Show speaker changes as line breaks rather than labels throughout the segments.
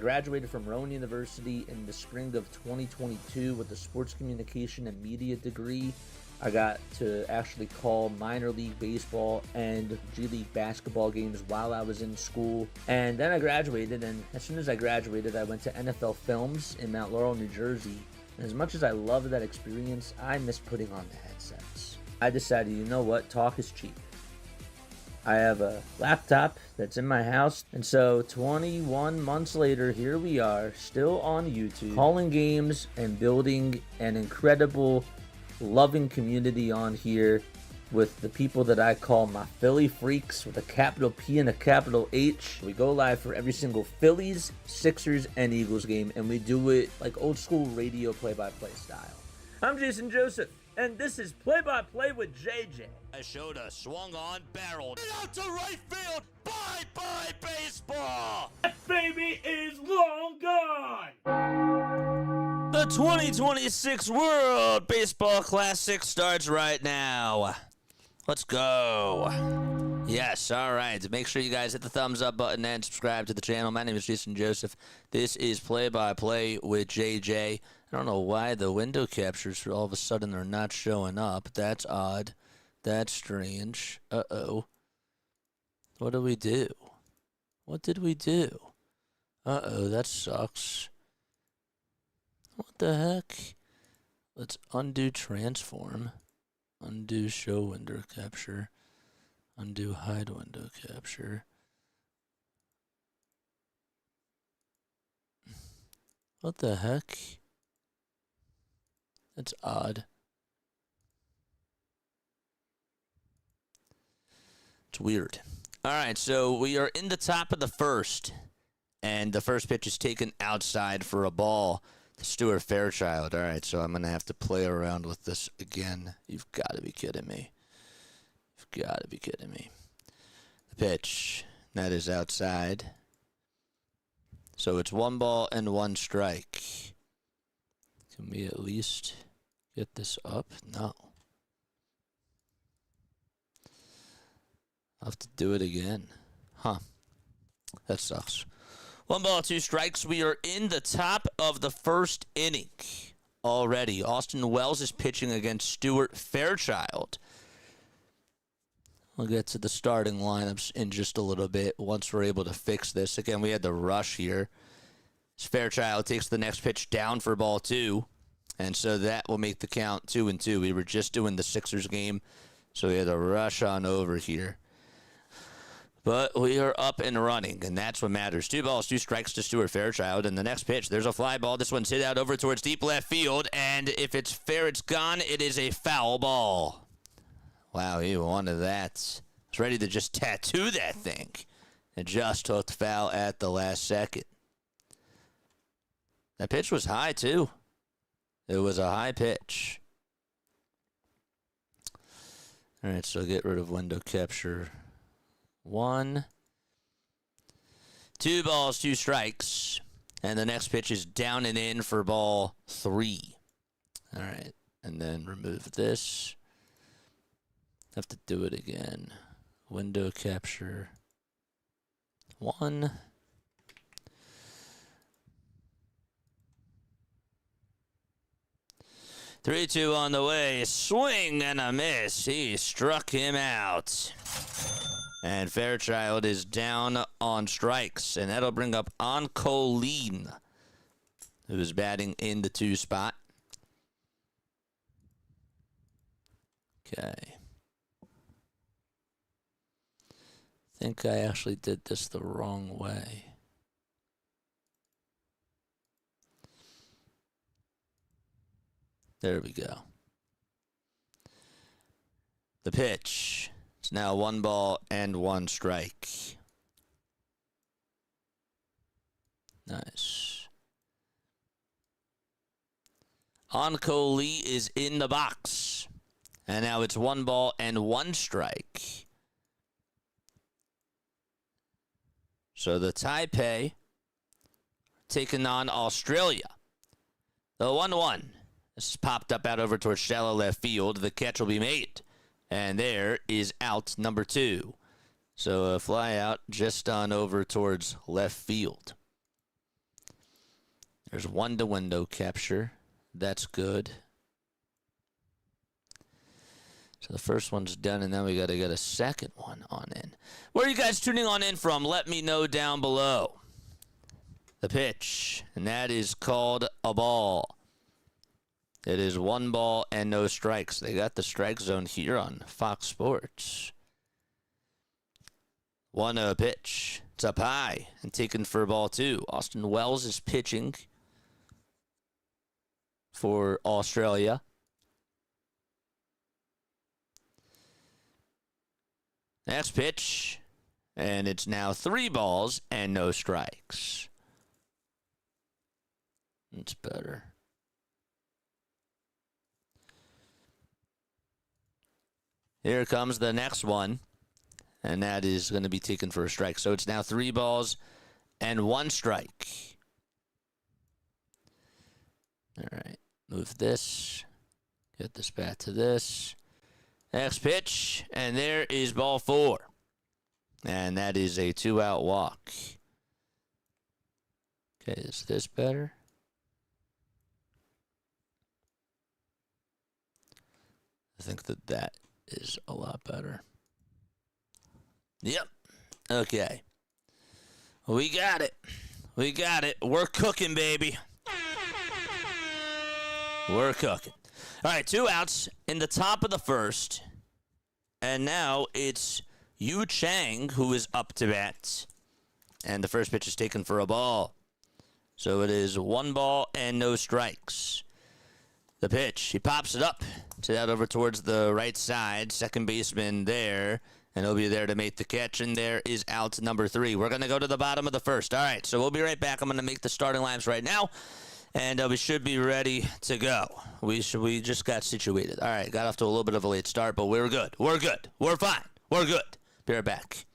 graduated from Rowan University in the spring of 2022 with a sports communication and media degree. I got to actually call minor league baseball and G League basketball games while I was in school. And then I graduated, and as soon as I graduated, I went to NFL Films in Mount Laurel, New Jersey. And as much as I loved that experience, I miss putting on the headsets. I decided, you know what, talk is cheap. I have a laptop that's in my house, and so 21 months later, here we are, still on YouTube, calling games and building an incredible, loving community on here with the people that I call my Philly freaks with a capital P and a capital H. We go live for every single Phillies, Sixers, and Eagles game, and we do it like old school radio play-by-play style. I'm Jason Joseph, and this is Play-by-Play with JJ.
I showed a swung on, barreled out to right field. Bye-bye baseball.
That baby is long gone.
The 2026 World Baseball Classic starts right now. Let's go. Yes, all right. Make sure you guys hit the thumbs up button and subscribe to the channel. My name is Jason Joseph. This is Play-by-Play with JJ. I don't know why the window captures all of a sudden are not showing up. That's odd. That's strange. Uh-oh. What do we do? What did we do? Uh-oh, that sucks. What the heck? Let's undo transform. Undo show window capture. Undo hide window capture. What the heck? That's odd. It's weird. All right, so we are in the top of the first, and the first pitch is taken outside for a ball to Stuart Fairchild. All right, so I'm going to have to play around with this again. You've got to be kidding me. You've got to be kidding me. The pitch, that is outside. So it's 1 ball and 1 strike. Can we at least get this up? No. I'll have to do it again. Huh. That sucks. 1 ball, 2 strikes. We are in the top of the first inning already. Austin Wells is pitching against Stuart Fairchild. We'll get to the starting lineups in just a little bit once we're able to fix this. Again, we had the rush here. Fairchild takes the next pitch down for ball 2, and so that will make the count 2-2. We were just doing the Sixers game, so we had to rush on over here. But we are up and running, and that's what matters. 2 balls, 2 strikes to Stuart Fairchild. And the next pitch, there's a fly ball. This one's hit out over towards deep left field. And if it's fair, it's gone. It is a foul ball. Wow, he wanted that. Was ready to just tattoo that thing. And just hooked foul at the last second. That pitch was high, too. It was a high pitch. All right, so get rid of window capture. 1, 2 balls, 2 strikes. And the next pitch is down and in for ball 3. All right. And then remove this. Have to do it again. Window capture. 1. Three, 2 on the way. Swing and a miss. He struck him out. And Fairchild is down on strikes. And that'll bring up Oncoleen, who's batting in the 2 spot. Okay. I think I actually did this the wrong way. There we go. The pitch. It's now 1 ball and 1 strike. Nice. Onco Lee is in the box. And now it's 1 ball and 1 strike. So the Taipei taking on Australia. The 1-1. This is popped up out over towards shallow left field. The catch will be made. And there is out number 2. So a fly out just on over towards left field. There's one to window capture. That's good. So the first one's done, and then we got to get a second one on in. Where are you guys tuning on in from? Let me know down below. The pitch, and that is called a ball. It is 1 ball and no strikes. They got the strike zone here on Fox Sports. 1-0 pitch. It's up high and taken for ball 2. Austin Wells is pitching for Australia. Next pitch, and it's now 3 balls and no strikes. It's better. Here comes the next one, and that is going to be taken for a strike. So it's now 3 balls and 1 strike. All right, move this. Get this back to this. Next pitch, and there is ball 4. And that is a 2-out walk. Okay, is this better? I think that is a lot better. Yep. Okay. We got it. We got it. We're cooking, baby. We're cooking. All right, 2 outs in the top of the first. And now it's Yu Chang who is up to bat. And the first pitch is taken for a ball. So it is 1 ball and no strikes. The pitch, he pops it up to that over towards the right side. Second baseman there, and he'll be there to make the catch. And there is out number 3. We're going to go to the bottom of the first. All right, so we'll be right back. I'm going to make the starting lineups right now, and we should be ready to go. We just got situated. All right, got off to a little bit of a late start, but we're good. We're good. We're fine. We're good. Be right back.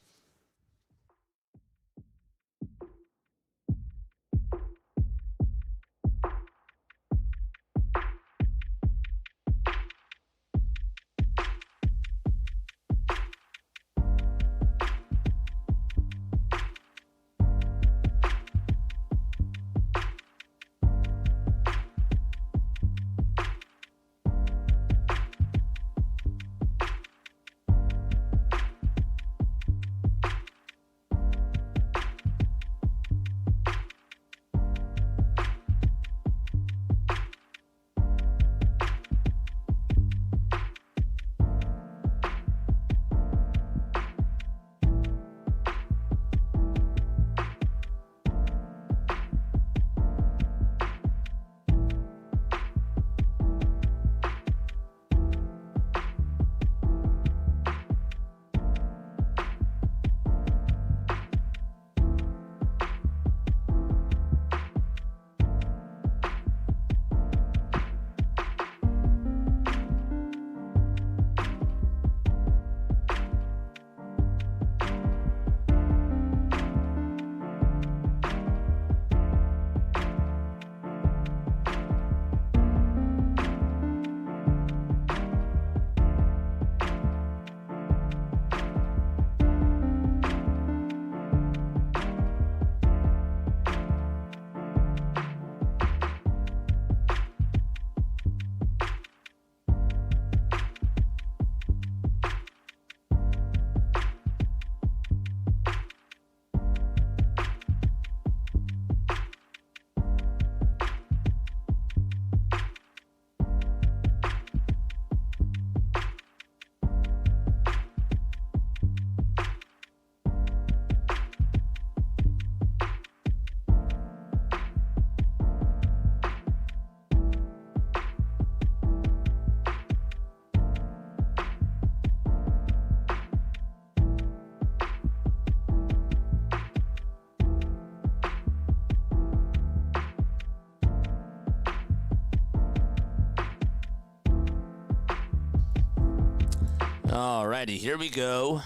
Alrighty, here we go.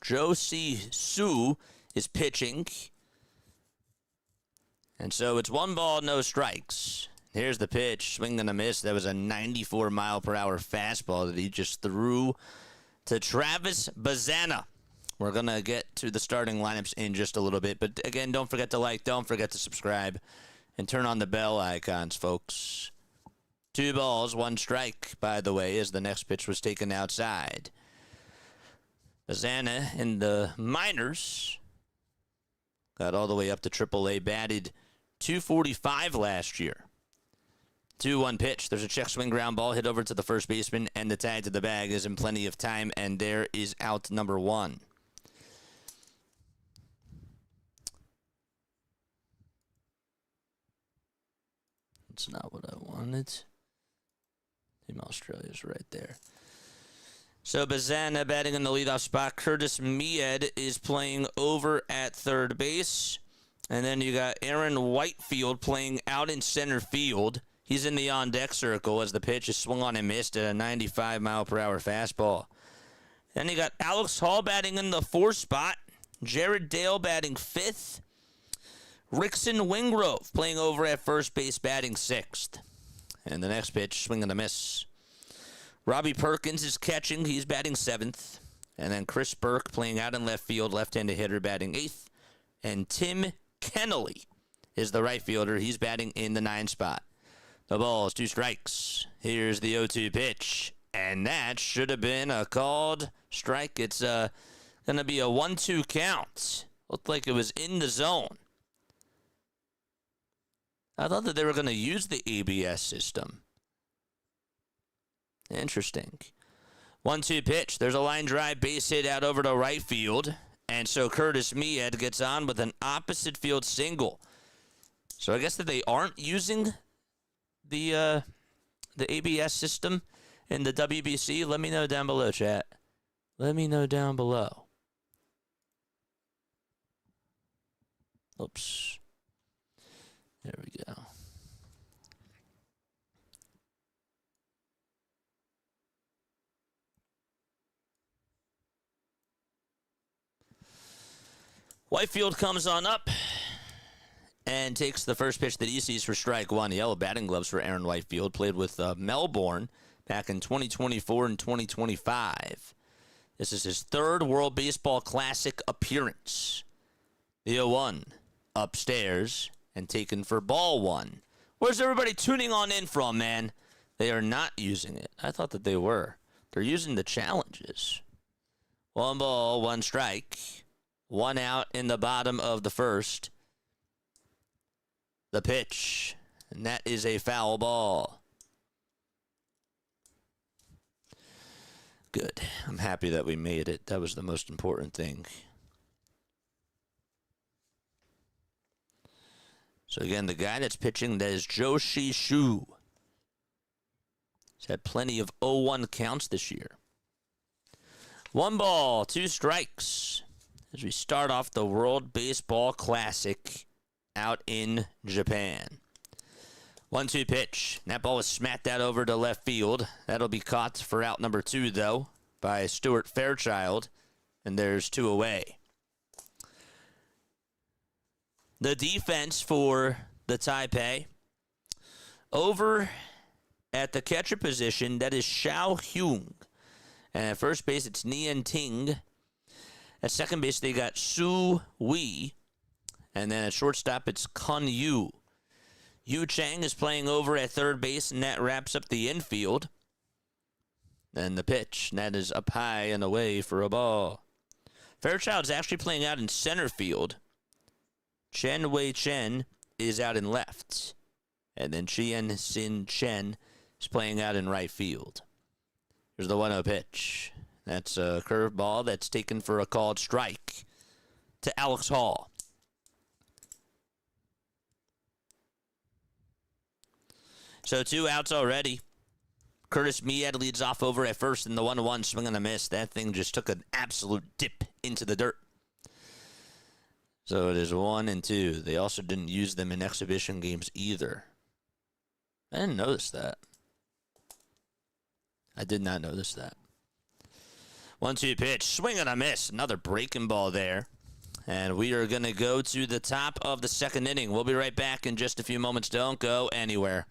Josie Su is pitching. And so it's 1 ball, no strikes. Here's the pitch. Swing and a miss. That was a 94-mile-per-hour fastball that he just threw to Travis Bazana. We're going to get to the starting lineups in just a little bit. But again, don't forget to like. Don't forget to subscribe. and turn on the bell icons, folks. 2 balls, 1 strike, by the way, as the next pitch was taken outside. Bazana in the minors got all the way up to AAA, batted .245 last year. 2-1 pitch. There's a check swing ground ball hit over to the first baseman, and the tag to the bag is in plenty of time, and there is out number 1. That's not what I wanted. Team Australia's right there. So Bazana batting in the leadoff spot. Curtis Mead is playing over at third base. And then you got Aaron Whitefield playing out in center field. He's in the on-deck circle as the pitch is swung on and missed at a 95-mile-per-hour fastball. Then you got Alex Hall batting in the 4th spot. Jared Dale batting 5th. Rickson Wingrove playing over at first base, batting 6th. And the next pitch, swing and a miss. Robbie Perkins is catching. He's batting 7th. And then Chris Burke playing out in left field, left-handed hitter, batting 8th. And Tim Kennelly is the right fielder. He's batting in the 9th spot. The ball is 2 strikes. Here's the 0-2 pitch. And that should have been a called strike. It's going to be a 1-2 count. Looked like it was in the zone. I thought that they were going to use the ABS system. Interesting. 1-2 pitch. There's a line drive base hit out over to right field. And so Curtis Mead gets on with an opposite field single. So I guess that they aren't using the ABS system in the WBC. Let me know down below, chat. Let me know down below. Oops. There we go. Whitefield comes on up and takes the first pitch that he sees for strike 1. Yellow batting gloves for Aaron Whitefield. Played with Melbourne back in 2024 and 2025. This is his 3rd World Baseball Classic appearance. The 0-1 upstairs and taken for ball 1. Where's everybody tuning on in from, man? They are not using it. I thought that they were. They're using the challenges. 1 ball, 1 strike. 1 out in the bottom of the 1st. The pitch. And that is a foul ball. Good. I'm happy that we made it. That was the most important thing. So again, the guy that's pitching, that is Joshi Shu. He's had plenty of 0-1 counts this year. 1 ball, 2 strikes. As we start off the World Baseball Classic out in Japan. 1-2 pitch. That ball was smacked out over to left field. That'll be caught for out number 2, though, by Stuart Fairchild. And there's 2 away. The defense for the Taipei. Over at the catcher position, that is Xiao Hyung. And at first base, it's Nian Ting. At second base, they got Su Wei. And then at shortstop, it's Kun Yu. Yu Chang is playing over at third base, and that wraps up the infield. And the pitch, and that is up high and away for a ball. Fairchild's actually playing out in center field. Chen Wei Chen is out in left. And then Chien Sin Chen is playing out in right field. Here's the 1-0 pitch. That's a curveball that's taken for a called strike to Alex Hall. So 2 outs already. Curtis Mead leads off over at first in the 1-1 swing and a miss. That thing just took an absolute dip into the dirt. So it is 1 and 2. They also didn't use them in exhibition games either. I didn't notice that. I did not notice that. 1-2 pitch. Swing and a miss. Another breaking ball there. And we are going to go to the top of the 2nd inning. We'll be right back in just a few moments. Don't go anywhere.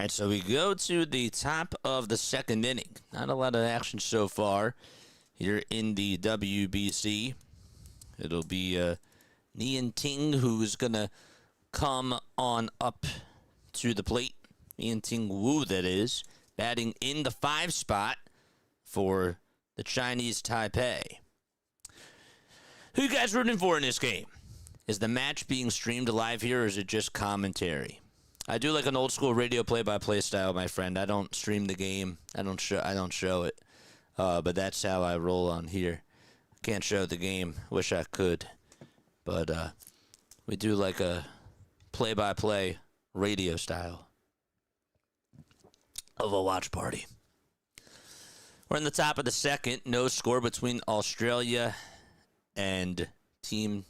right, so we go to the top of the second inning. Not a lot of action so far here in the WBC. It'll be Nian Ting who's going to come on up to the plate. Nian Ting Wu, that is, batting in the 5 spot for the Chinese Taipei. Who you guys rooting for in this game? Is the match being streamed live here, or is it just commentary? I do like an old school radio play-by-play style, my friend. I don't stream the game. I don't show it. But that's how I roll on here. Can't show the game. Wish I could. But we do like a play-by-play radio style of a watch party. We're in the top of the second. No score between Australia and Team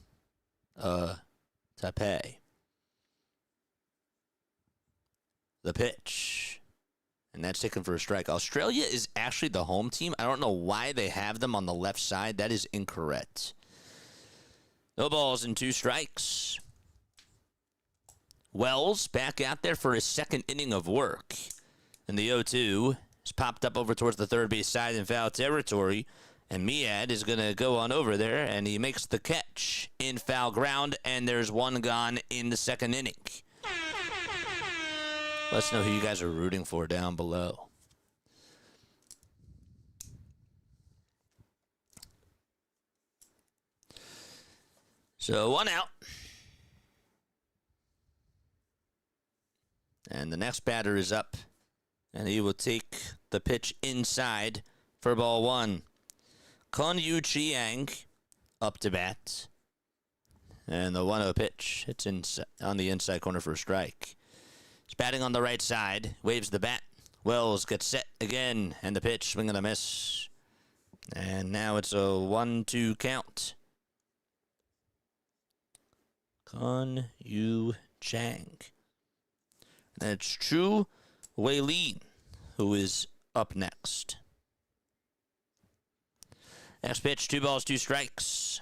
Taipei. The pitch. And that's taken for a strike. Australia is actually the home team. I don't know why they have them on the left side. That is incorrect. No balls and 2 strikes. Wells back out there for his second inning of work. And the 0-2 is popped up over towards the third base side in foul territory. And Miad is going to go on over there, and he makes the catch in foul ground, and there's 1 gone in the second inning. Let us know who you guys are rooting for down below. So 1 out. And the next batter is up, and he will take the pitch inside for ball 1. Kun Yu Chiang up to bat. And the 1-0 pitch. It's on the inside corner for a strike. He's batting on the right side. Waves the bat. Wells gets set again. And the pitch. Swing and a miss. And now it's a 1-2 count. Kun Yu Chang. And it's Chu Weilin who is up next. Next pitch, 2 balls, 2 strikes.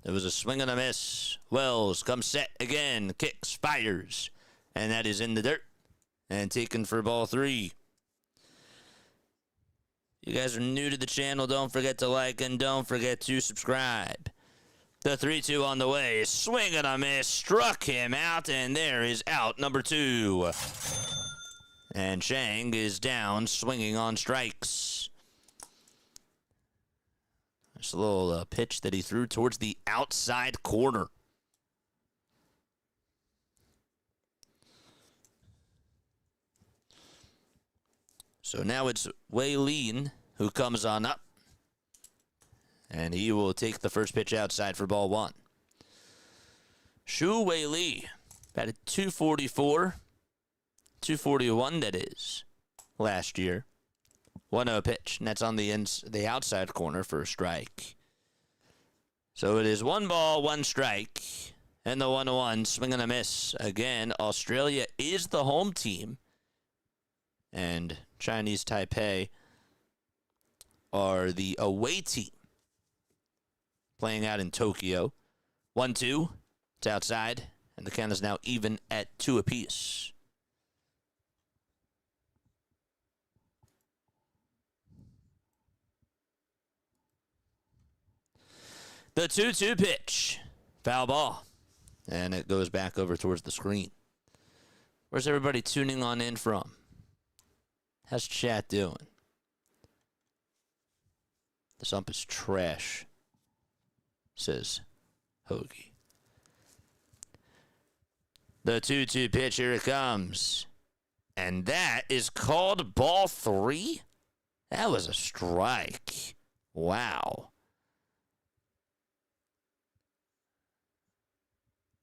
There was a swing and a miss. Wells comes set again, kicks, fires, and that is in the dirt and taken for ball 3. You guys are new to the channel. Don't forget to like and don't forget to subscribe. The 3-2 on the way. Swing and a miss. Struck him out, and there is out number 2. And Chang is down, swinging on strikes. There's a little pitch that he threw towards the outside corner. So now it's Weilin who comes on up. And he will take the first pitch outside for ball 1. Shu Weili batted 244, 241 that is, last year. 1-0 pitch, and that's on the outside corner for a strike. So it is 1 ball, 1 strike, and the 1-1 swing and a miss. Again, Australia is the home team, and Chinese Taipei are the away team, playing out in Tokyo. 1-2, it's outside, and the count is now even at 2 apiece. The 2-2 pitch. Foul ball. And it goes back over towards the screen. Where's everybody tuning on in from? How's chat doing? This ump is trash, says Hoagie. The 2-2 pitch, here it comes. And that is called ball 3? That was a strike. Wow.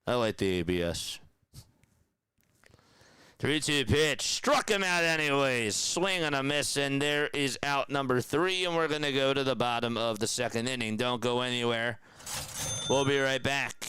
I like the ABS. 3-2 pitch. Struck him out anyways. Swing and a miss, and there is out number 3, and we're going to go to the bottom of the second inning. Don't go anywhere. We'll be right back.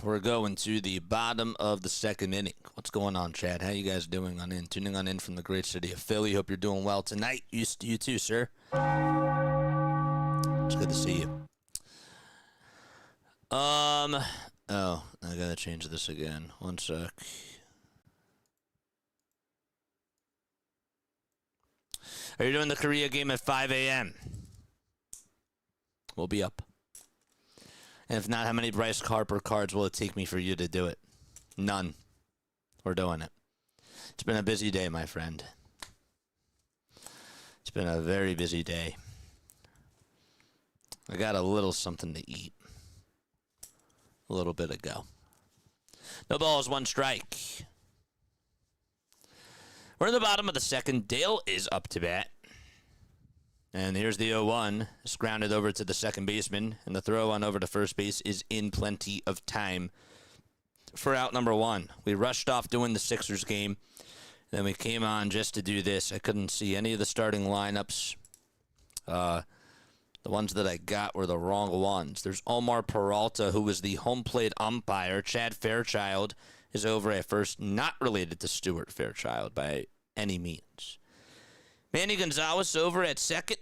we're going to the bottom of the second inning. What's going on, Chad? How you guys doing on in? Tuning on in from the great city of Philly. Hope you're doing well tonight. You too, sir. It's good to see you. Oh, I gotta change this again. One sec. Are you doing the Korea game at 5 a.m.? We'll be up. And if not, how many Bryce Harper cards will it take me for you to do it? None. We're doing it. It's been a busy day, my friend. It's been a very busy day. I got a little something to eat. A little bit ago. No balls, one strike. We're in the bottom of the second. Dale is up to bat. And here's the 0-1. It's grounded over to the second baseman. And the throw on over to first base is in plenty of time for out number one. We rushed off doing the Sixers game. Then we came on just to do this. I couldn't see any of the starting lineups. The ones that I got were the wrong ones. There's Omar Peralta, who was the home plate umpire. Chad Fairchild is over at first, not related to Stuart Fairchild by any means. Manny Gonzalez over at second,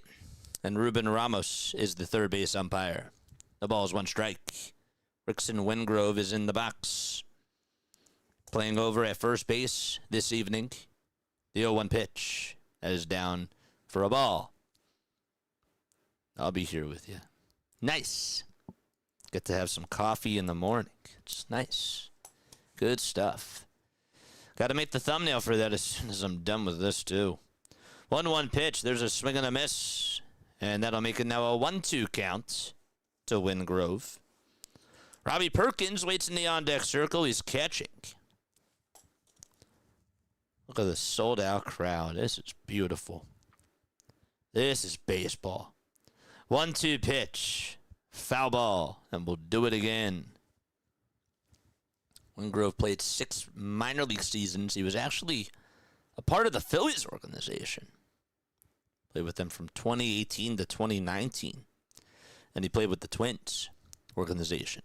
and Ruben Ramos is the third base umpire. The ball is one strike. Rickson Wingrove is in the box. Playing over at first base this evening, the 0-1 pitch is down for a ball. I'll be here with you. Nice. Get to have some coffee in the morning. It's nice. Good stuff. Got to make the thumbnail for that as soon as I'm done with this, too. 1-1 pitch. There's a swing and a miss. And that'll make it now a 1-2 count to Wingrove. Robbie Perkins waits in the on-deck circle. He's catching. Look at the sold-out crowd. This is beautiful. This is baseball. 1-2 pitch. Foul ball. And we'll do it again. Wingrove played 6 minor league seasons. He was actually a part of the Phillies organization. Played with them from 2018 to 2019. And he played with the Twins organization.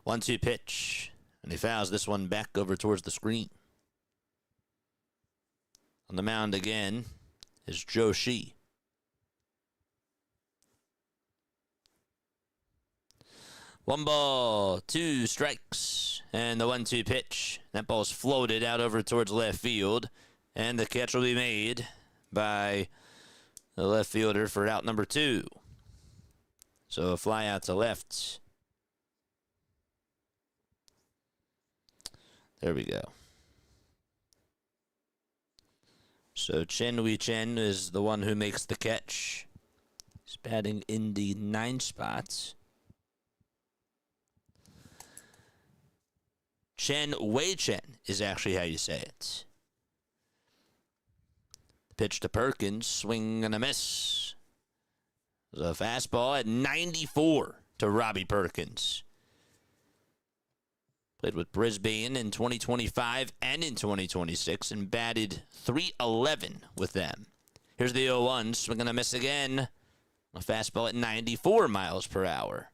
1-2 pitch. And he fouls this one back over towards the screen. On the mound again is Joe Shee. One ball, 2 strikes, and the 1-2 pitch. That ball's floated out over towards left field, and the catch will be made by the left fielder for out number 2. So a fly out to left. There we go. So Chen Wei Chen is the one who makes the catch. He's batting in the 9 spots. Chen Wei Chen is actually how you say it. Pitch to Perkins, swing and a miss. There's a fastball at 94 to Robbie Perkins. Played with Brisbane in 2025 and in 2026 and batted .311 with them. Here's the 0-1, swing and a miss again. A fastball at 94 miles per hour.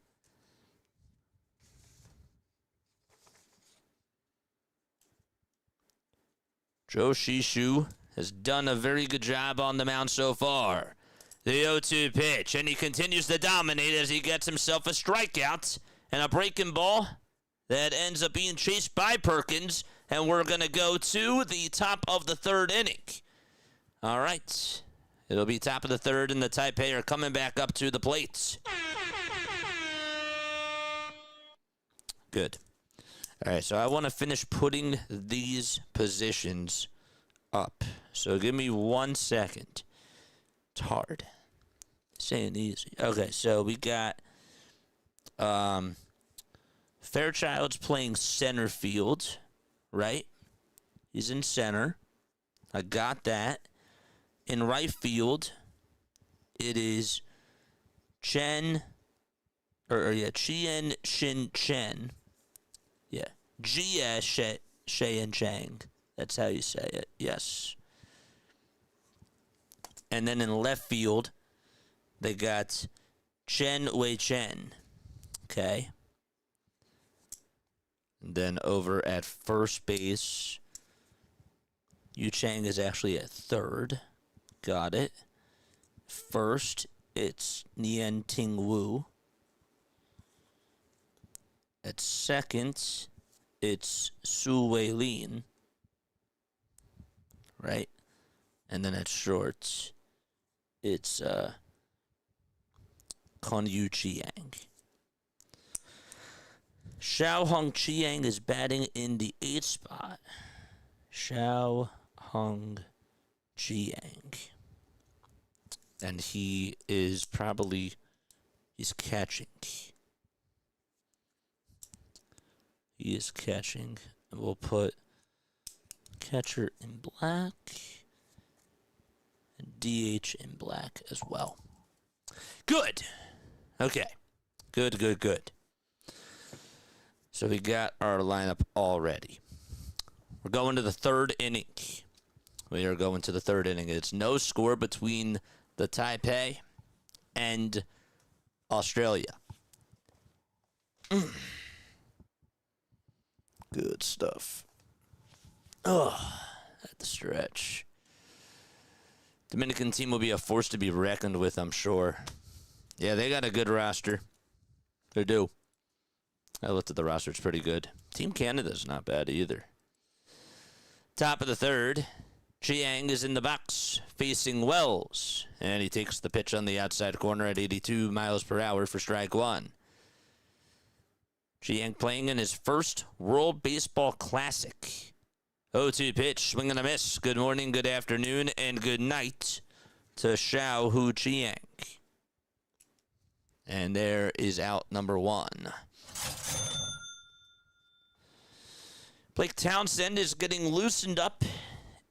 Joe Shishu has done a very good job on the mound so far. The 0-2 pitch, and he continues to dominate as he gets himself a strikeout and a breaking ball that ends up being chased by Perkins, and we're going to go to the top of the third inning. All right. It'll be top of the third, and the Taipei are coming back up to the plate. Good. All right, so I want to finish putting these positions up. So give me 1 second. It's hard. Saying easy. Okay, so we got Fairchild's playing center field, right? He's in center. I got that. In right field, it is Chien Shin Chen. Yeah. Jia Sheyan Chang. That's how you say it. Yes. And then in left field, they got Chen Wei Chen. Okay. Then over at first base, Yu Chang is actually at third. Got it. First, it's Nian Ting Wu. At second, it's Su Wei Lin. Right? And then at short, it's Kon Yu Chiang. Xiao Hong Chiang is batting in the 8th spot. Xiao Hong Chiang. And he is he's catching. He is catching. And we'll put catcher in black and DH in black as well. Good. Okay. Good. So we got our lineup already. We're going to the third inning. We are going to the third inning. It's no score between the Taipei and Australia. Good stuff. Oh, at the stretch. Dominican team will be a force to be reckoned with, I'm sure. Yeah, they got a good roster. They do. I looked at the roster. It's pretty good. Team Canada's not bad either. Top of the third. Chiang is in the box facing Wells. And he takes the pitch on the outside corner at 82 miles per hour for strike one. Chiang playing in his first World Baseball Classic. 0-2 pitch, swing and a miss. Good morning, good afternoon, and good night to Xiao Hu Chiang. And there is out number one. Blake Townsend is getting loosened up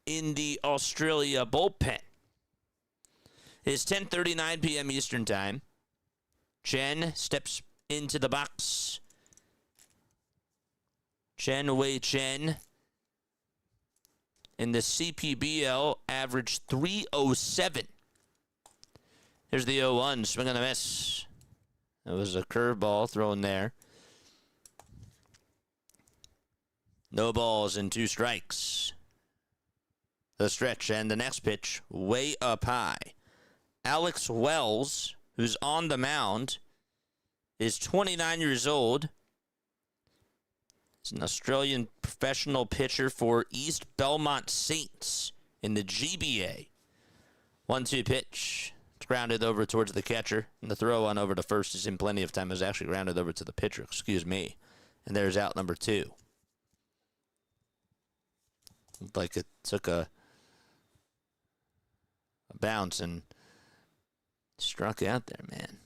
in the Australia bullpen. It's 10:39 p.m. Eastern Time. Chen steps into the box. Chen Wei Chen in the CPBL averaged 307. Here's the 0-1, swing and a miss. It was a curveball thrown there. No balls and 2 strikes. The stretch and the next pitch way up high. Alex Wells, who's on the mound, is 29 years old. He's an Australian professional pitcher for East Belmont Saints in the GBA. 1-2 pitch. It's grounded over towards the catcher. And the throw on over to first is in plenty of time. It was actually grounded over to the pitcher, excuse me. And there's out number 2. Looked like it took a bounce and struck out there, man.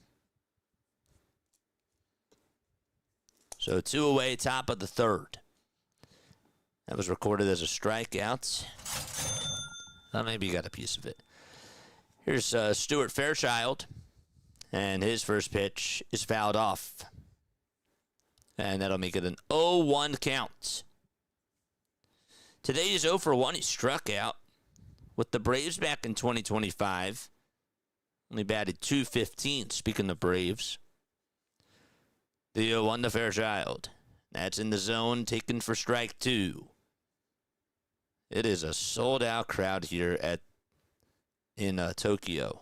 So 2 away, top of the third. That was recorded as a strikeout. Maybe you got a piece of it. Here's Stuart Fairchild. And his first pitch is fouled off. And that'll make it an 0-1 count. Today he's 0 for 1. He struck out with the Braves back in 2025. Only batted .215, speaking of Braves. The 0-1 to Fairchild. That's in the zone, taken for strike 2. It is a sold-out crowd here in Tokyo.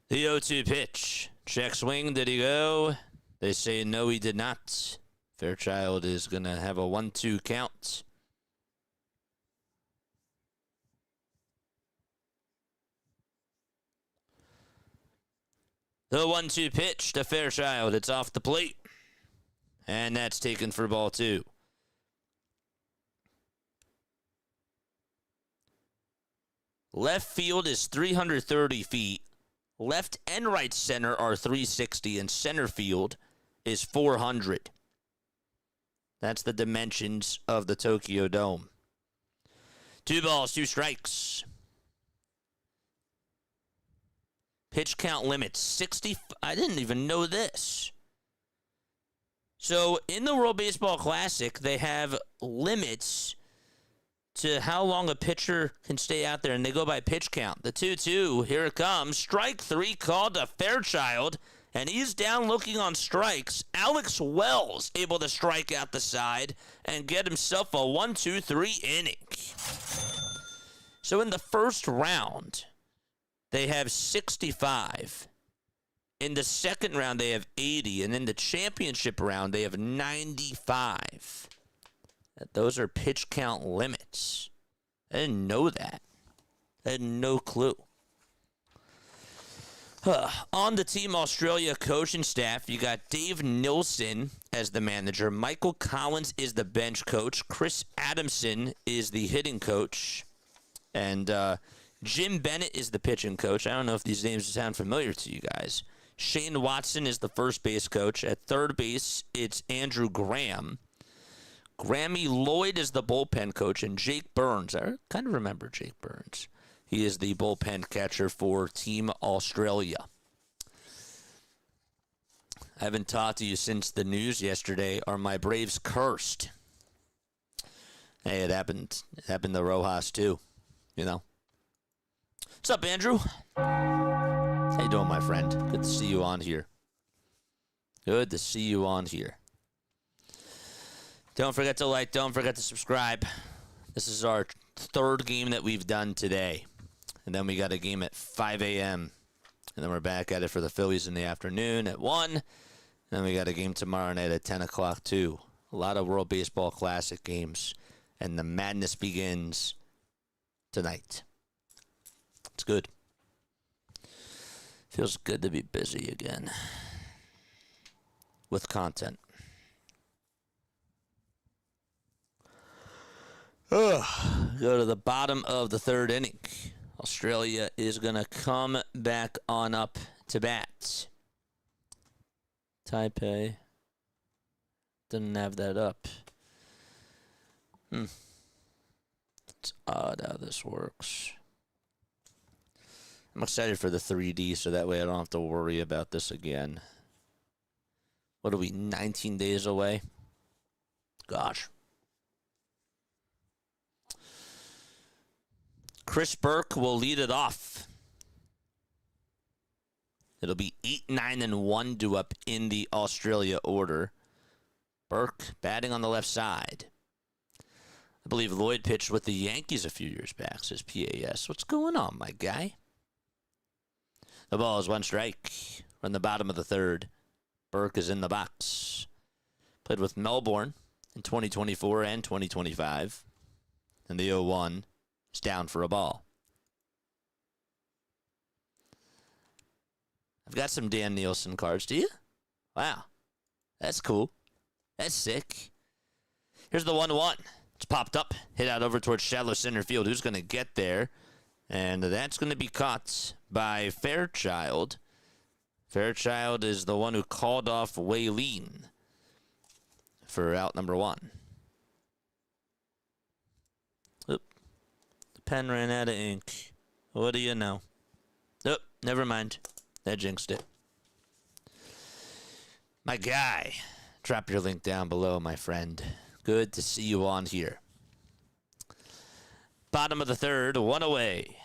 The 0-2 pitch. Check swing. Did he go? They say no, he did not. Fairchild is going to have a 1-2 count. The 1-2 pitch to Fairchild. It's off the plate. And that's taken for ball 2. Left field is 330 feet. Left and right center are 360, and center field is 400. That's the dimensions of the Tokyo Dome. 2 balls, 2 strikes. Pitch count limit 60. I didn't even know this. So in the World Baseball Classic, they have limits to how long a pitcher can stay out there, and they go by pitch count. The 2-2, here it comes. Strike 3 called to Fairchild, and he's down looking on strikes. Alex Wells able to strike out the side and get himself a 1-2-3 inning. So in the first round, they have 65. In the second round, they have 80. And in the championship round, they have 95. Those are pitch count limits. I didn't know that. I had no clue. On the Team Australia coaching staff, you got Dave Nilsson as the manager. Michael Collins is the bench coach. Chris Adamson is the hitting coach. And Jim Bennett is the pitching coach. I don't know if these names sound familiar to you guys. Shane Watson is the first base coach. At third base, it's Andrew Graham. Grammy Lloyd is the bullpen coach. And Jake Burns, I kind of remember Jake Burns. He is the bullpen catcher for Team Australia. I haven't talked to you since the news yesterday. Are my Braves cursed? Hey, it happened. It happened to Rojas too. You know. What's up, Andrew? How you doing, my friend? Good to see you on here. Good to see you on here. Don't forget to like. Don't forget to subscribe. This is our third game that we've done today. And then we got a game at 5 a.m. And then we're back at it for the Phillies in the afternoon at 1. And then we got a game tomorrow night at 10 o'clock, too. A lot of World Baseball Classic games. And the madness begins tonight. It's good. Feels good to be busy again. With content. Go to the bottom of the third inning. Australia is going to come back on up to bat. Taipei didn't have that up. It's odd how this works. I'm excited for the 3D so that way I don't have to worry about this again. What are we, 19 days away? Gosh. Chris Burke will lead it off. It'll be 8-9-1 due up in the Australia order. Burke batting on the left side. I believe Lloyd pitched with the Yankees a few years back, says PAS. What's going on, my guy? The ball is one strike from the bottom of the third. Burke is in the box. Played with Melbourne in 2024 and 2025. And the 0-1. It's down for a ball. I've got some Dan Nielsen cards. Do you? Wow. That's cool. That's sick. Here's the 1-1. It's popped up. Hit out over towards shallow center field. Who's going to get there? And that's going to be caught by Fairchild. Fairchild is the one who called off Waylene for out number 1. Pen ran out of ink. What do you know? Nope, never mind. That jinxed it. My guy, drop your link down below, my friend. Good to see you on here. Bottom of the third, 1 away.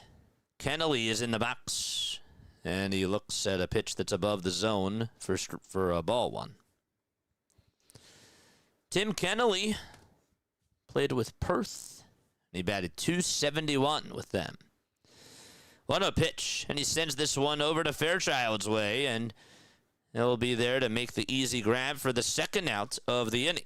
Kennelly is in the box. And he looks at a pitch that's above the zone for a ball 1. Tim Kennelly played with Perth. He batted .271 with them. What a pitch. And he sends this one over to Fairchild's way, and he'll be there to make the easy grab for the second out of the inning.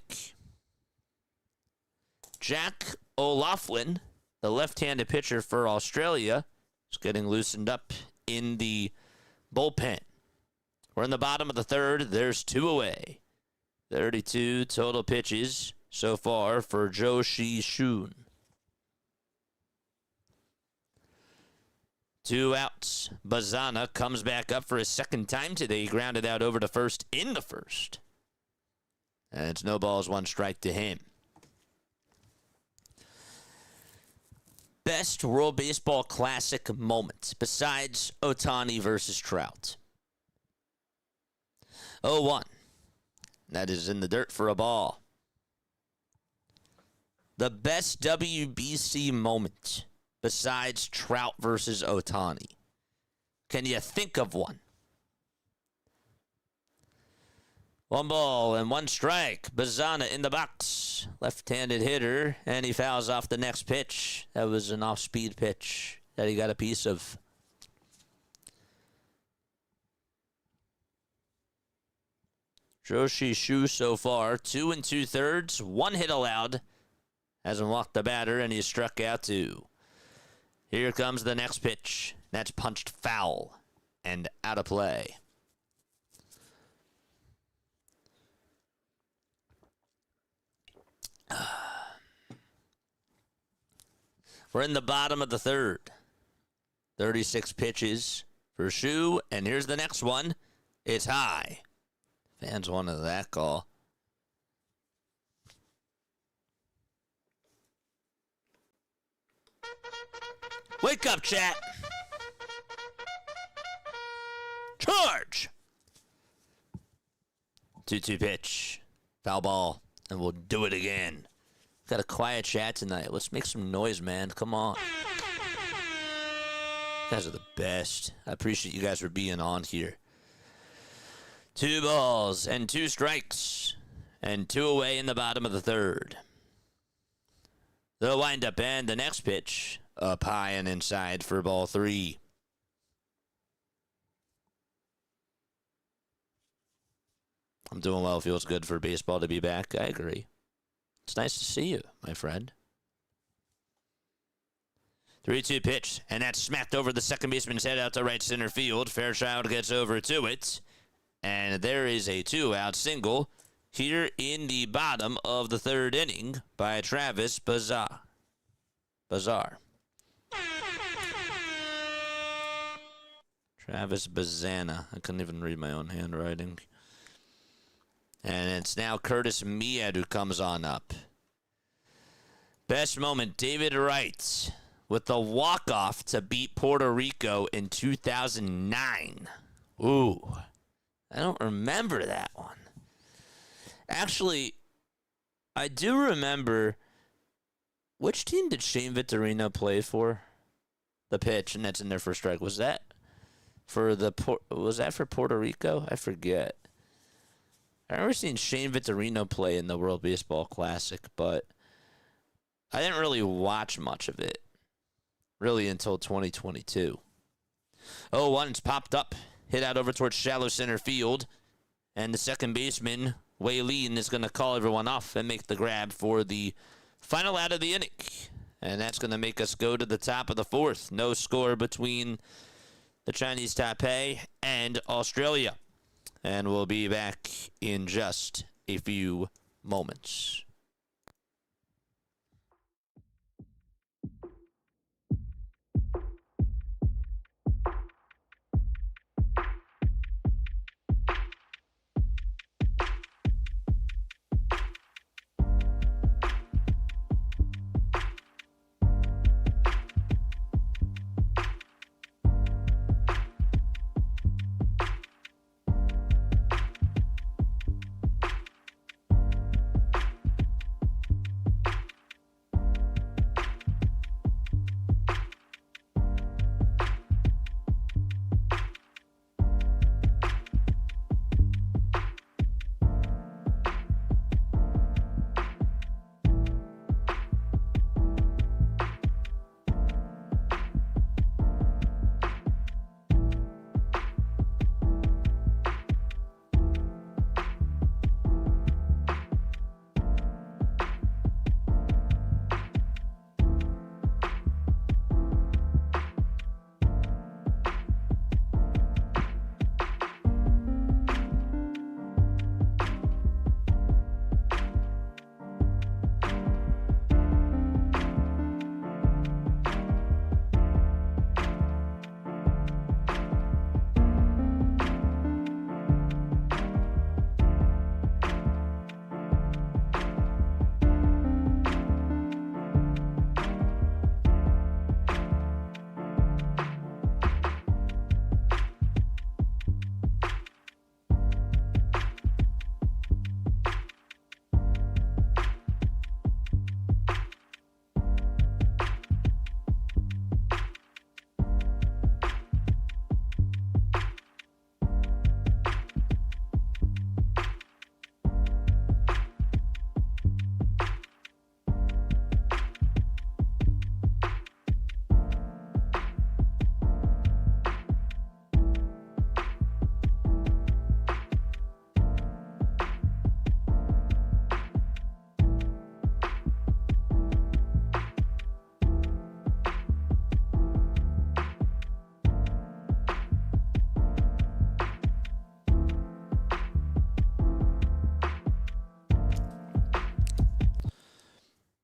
Jack O'Loughlin, the left-handed pitcher for Australia, is getting loosened up in the bullpen. We're in the bottom of the third. There's 2 away. 32 total pitches so far for Zhou Shishun. 2 outs. Bazana comes back up for his second time today. He grounded out over to first in the first. And it's no balls, 1 strike to him. Best World Baseball Classic moment besides Ohtani versus Trout. 0-1. That is in the dirt for a ball. The best WBC moment besides Trout versus Ohtani. Can you think of one? 1 ball and 1 strike. Bazana in the box. Left-handed hitter, and he fouls off the next pitch. That was an off-speed pitch that he got a piece of. Joshi Shu so far, 2 2/3, 1 hit allowed. Hasn't walked the batter, and he's struck out 2. Here comes the next pitch. That's punched foul and out of play. We're in the bottom of the 3rd. 36 pitches for Shu, and here's the next one. It's high. Fans wanted that call. Wake up, chat. Charge. 2-2 pitch. Foul ball. And we'll do it again. Got a quiet chat tonight. Let's make some noise, man. Come on. You guys are the best. I appreciate you guys for being on here. 2 balls and 2 strikes. And 2 away in the bottom of the 3rd. The windup and the next pitch. Up high and inside for ball 3. I'm doing well. Feels good for baseball to be back. I agree. It's nice to see you, my friend. 3-2 pitch, and that's smacked over the second baseman's head out to right center field. Fairchild gets over to it, and there is a 2-out single here in the bottom of the 3rd inning by Travis Bazar. Travis Bazana. I couldn't even read my own handwriting. And it's now Curtis Mead who comes on up. Best moment, David Wright with the walk-off to beat Puerto Rico in 2009. Ooh, I don't remember that one. Actually, I do remember. Which team did Shane Victorino play for? The pitch, and that's in there for strike. Was that for Puerto Rico? I forget. I remember seeing Shane Victorino play in the World Baseball Classic, but I didn't really watch much of it, really, until 2022. 0-1, it's popped up, hit out over towards shallow center field, and the second baseman, Wei Lin, is going to call everyone off and make the grab for the final out of the inning. And that's going to make us go to the top of the 4th. No score between the Chinese Taipei and Australia. And we'll be back in just a few moments.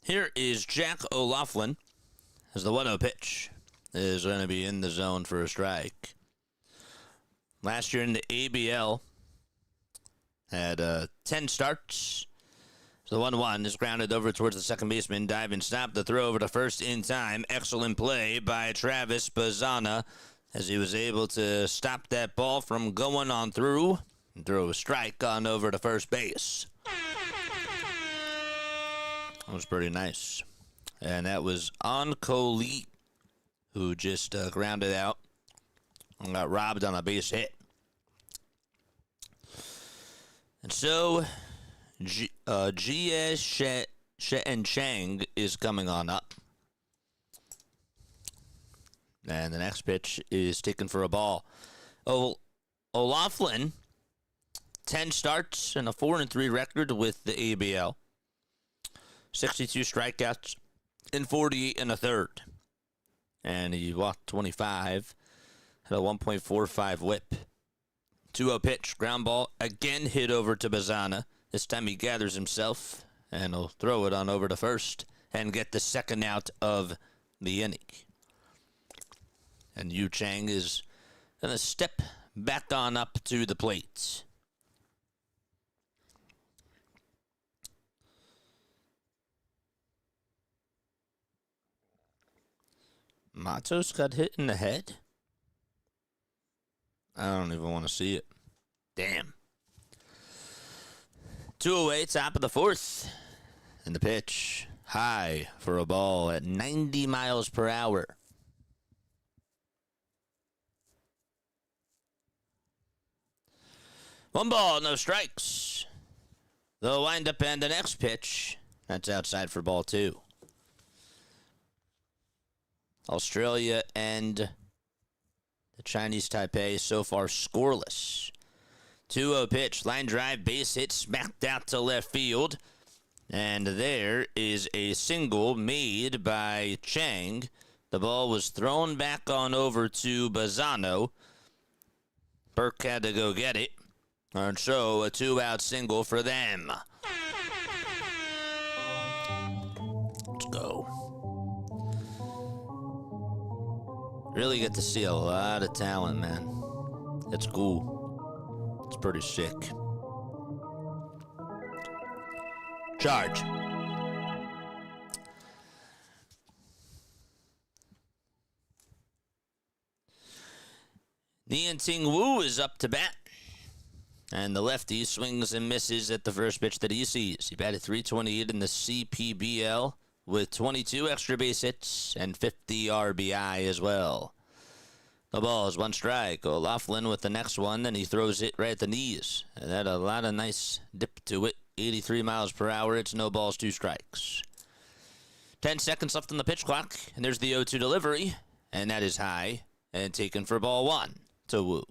Here is Jack O'Loughlin as the 1-0 pitch is going to be in the zone for a strike. Last year in the ABL, had 10 starts. So the 1-1 is grounded over towards the second baseman. Dive and stop the throw over to first in time. Excellent play by Travis Bazzana as he was able to stop that ball from going on through and throw a strike on over to first base. That was pretty nice. And that was Onkoli, who just grounded out and got robbed on a base hit. And so, Jie Shen Chang is coming on up. And the next pitch is taken for a ball. O'Loughlin, 10 starts and a 4-3 record with the ABL. 62 strikeouts in 48 1/3. And he walked 25, had a 1.45 whip. 2-0 pitch, ground ball, again hit over to Bazzana. This time he gathers himself, and he'll throw it on over to first and get the second out of the inning. And Yu Chang is going to step back on up to the plate. Matos got hit in the head? I don't even want to see it. Damn. 2 away, top of the fourth. And the pitch, high for a ball at 90 miles per hour. One ball, no strikes. The windup and the next pitch, that's outside for ball 2. Australia and the Chinese Taipei so far scoreless. 2-0 pitch, line drive, base hit, smacked out to left field. And there is a single made by Chang. The ball was thrown back on over to Bazzano. Burke had to go get it. And so a 2-out single for them. Let's go. Really get to see a lot of talent, man. It's cool. It's pretty sick. Charge. Nian Ting Wu is up to bat. And the lefty swings and misses at the first pitch that he sees. He batted .328 in the CPBL with 22 extra base hits and 50 RBI as well. The ball is 1 strike. O'Loughlin with the next one, and he throws it right at the knees. And had a lot of nice dip to it. 83 miles per hour. It's no balls, 2 strikes. 10 seconds left on the pitch clock, and there's the 0-2 delivery. And that is high and taken for ball 1 to Wu.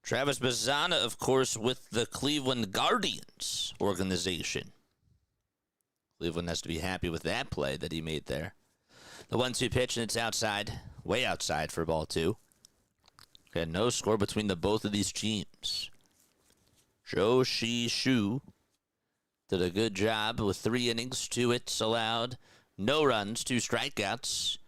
Travis Bazzana, of course, with the Cleveland Guardians organization. Cleveland has to be happy with that play that he made there. The 1-2 pitch, and it's outside, way outside for ball 2. Okay, no score between the both of these teams. Zhou Shi Shu did a good job with 3 innings, 2 hits allowed, no runs, 2 strikeouts.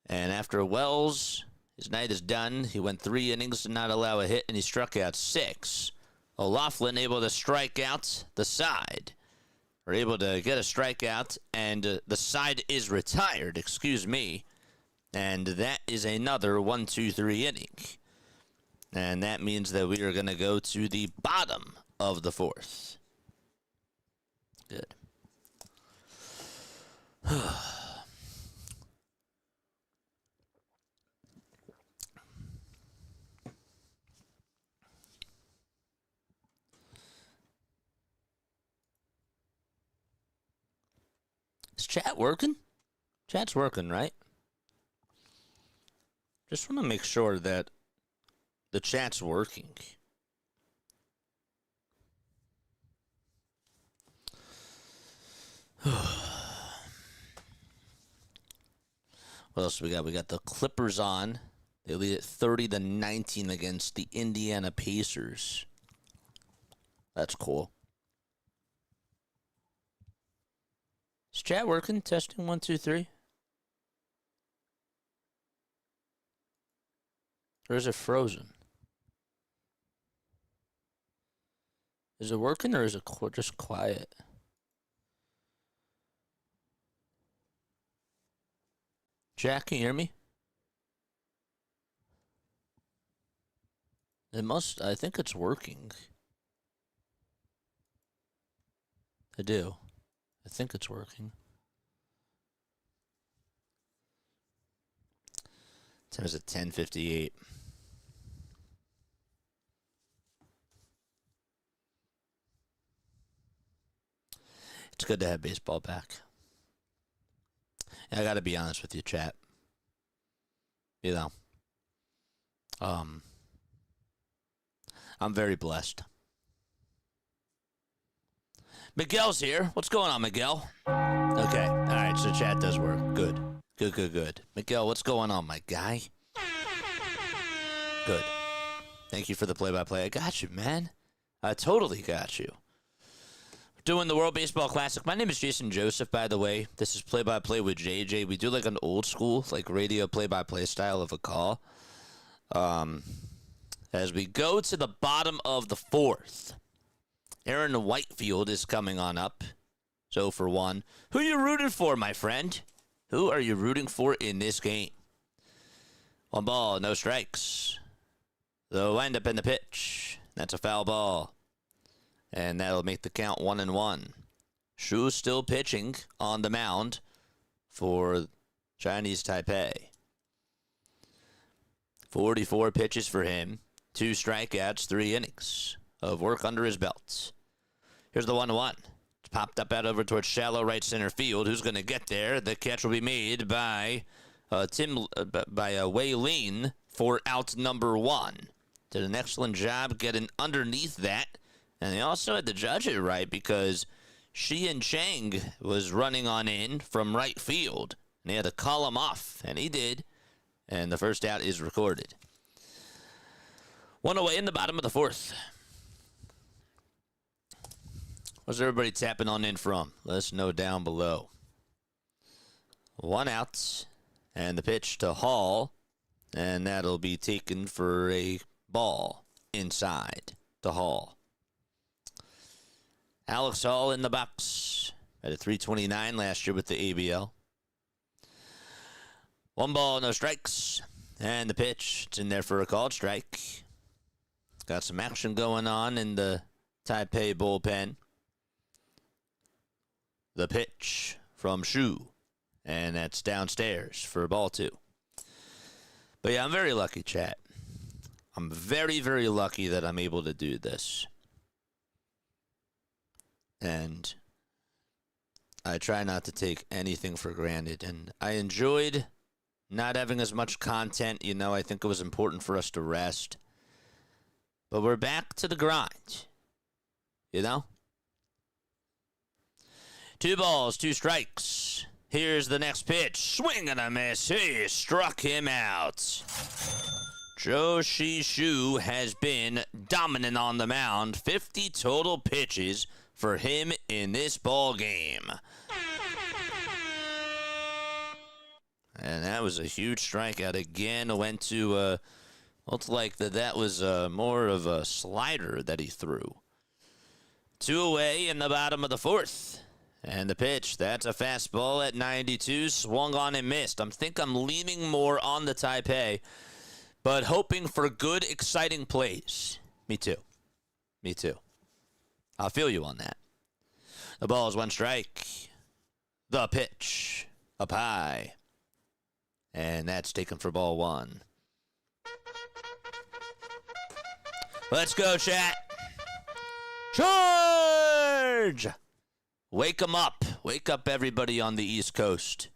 And after Wells, his night is done. He went 3 innings to not allow a hit, and he struck out 6. O'Loughlin able to strike out the side. Or able to get a strikeout, and the side is retired, excuse me. And that is another 1-2-3 inning. And that means that we are going to go to the bottom of the 4th. Good. Is chat working? Chat's working, right? Just want to make sure that the chat's working. What else we got? We got the Clippers on. They lead at 30-19 against the Indiana Pacers. That's cool. Is chat working? Testing 1, 2, 3. Or is it frozen? Is it working or is it just quiet? Jack, can you hear me? I think it's working. I do. I think it's working. Time is at 10:58. It's good to have baseball back. And I got to be honest with you, chat. You know, I'm very blessed. Miguel's here. What's going on, Miguel? Okay. All right. So chat does work. Good. Good. Miguel, what's going on, my guy? Good. Thank you for the play-by-play. I got you, man. I totally got you. Doing the World Baseball Classic. My name is Jason Joseph, by the way. This is play-by-play with JJ. We do like an old school, like radio play-by-play style of a call. As we go to the bottom of the fourth, Aaron Whitefield is coming on up. So for one, who are you rooting for, my friend? Who are you rooting for in this game? 1 ball, no strikes. The windup in the pitch. That's a foul ball. And that'll make the count 1-1. Shu still pitching on the mound for Chinese Taipei. 44 pitches for him. 2 strikeouts, 3 innings of work under his belt. Here's the 1-1. It's popped up out over towards shallow right center field. Who's going to get there? The catch will be made by Wei Lin for out number 1. Did an excellent job getting underneath that. And they also had to judge it right because Xian Chang was running on in from right field. And they had to call him off, and he did. And the first out is recorded. 1 away in the bottom of the fourth. Where's everybody tapping on in from? Let us know down below. 1 out, and the pitch to Hall, and that'll be taken for a ball inside to Hall. Alex Hall in the box at a 329 last year with the ABL. 1 ball, no strikes. And the pitch, it's in there for a called strike. Got some action going on in the Taipei bullpen. The pitch from Shu. And that's downstairs for ball 2. But yeah, I'm very lucky, chat. I'm very, very lucky that I'm able to do this. And I try not to take anything for granted. And I enjoyed not having as much content. You know, I think it was important for us to rest. But we're back to the grind. You know? 2 balls, 2 strikes. Here's the next pitch. Swing and a miss. He struck him out. Zhou Shishu has been dominant on the mound. 50 total pitches for him in this ball game. And that was a huge strikeout again. Went to, looked like that was more of a slider that he threw. 2 away in the bottom of the fourth. And the pitch, that's a fastball at 92. Swung on and missed. I think I'm leaning more on the Taipei, but hoping for good, exciting plays. Me too. I'll feel you on that. The ball is 1 strike. The pitch up high. And that's taken for ball 1. Let's go, chat. Charge! Wake 'em up. Wake up everybody on the East Coast.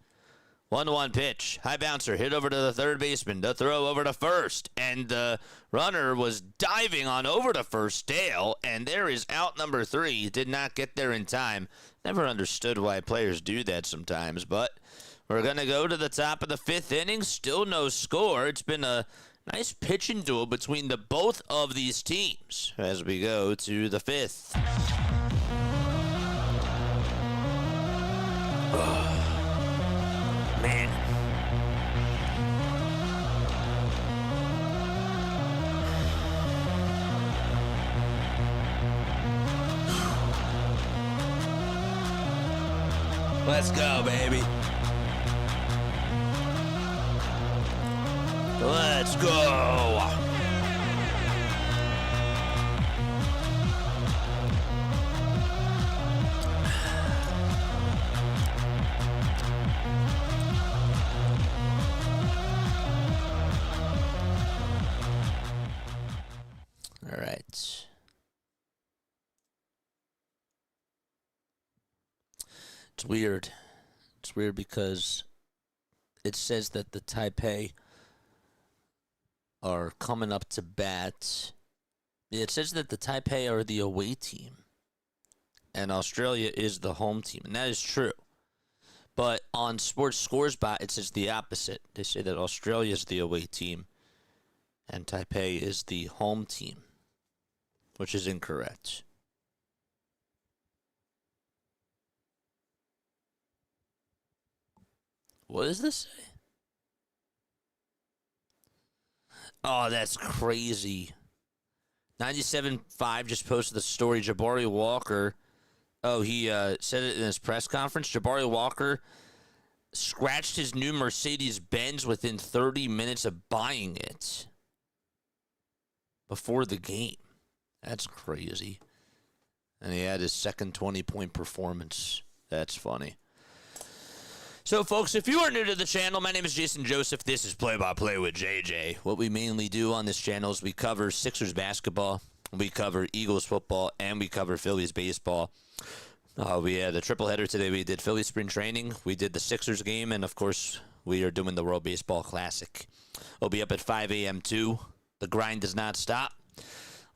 1-1 pitch. High bouncer. Hit over to the third baseman. The throw over to first. And the runner was diving on over to first. Dale. And there is out number 3. Did not get there in time. Never understood why players do that sometimes. But We're going to go to the top of the 5th inning. Still no score. It's been a nice pitching duel between the both of these teams as we go to the 5th. Oh, man. Let's go, baby. Let's go. All right. It's weird. It's weird because it says that the Taipei are coming up to bat. It says that the Taipei are the away team and Australia is the home team, and that is true. But on Sports Scores Bot, it says the opposite. They say that Australia is the away team and Taipei is the home team, which is incorrect. What does this say? Oh, that's crazy. 97.5 just posted the story. Jabari Walker. Oh, he said it in his press conference. Jabari Walker scratched his new Mercedes-Benz within 30 minutes of buying it before the game. That's crazy. And he had his second 20-point performance. That's funny. So, folks, if you are new to the channel, my name is Jason Joseph. This is Play-by-Play with JJ. What we mainly do on this channel is we cover Sixers basketball, we cover Eagles football, and we cover Phillies baseball. We had a triple header today. We did Phillies spring training, we did the Sixers game, and, of course, we are doing the World Baseball Classic. We'll be up at 5 a.m. too. The grind does not stop.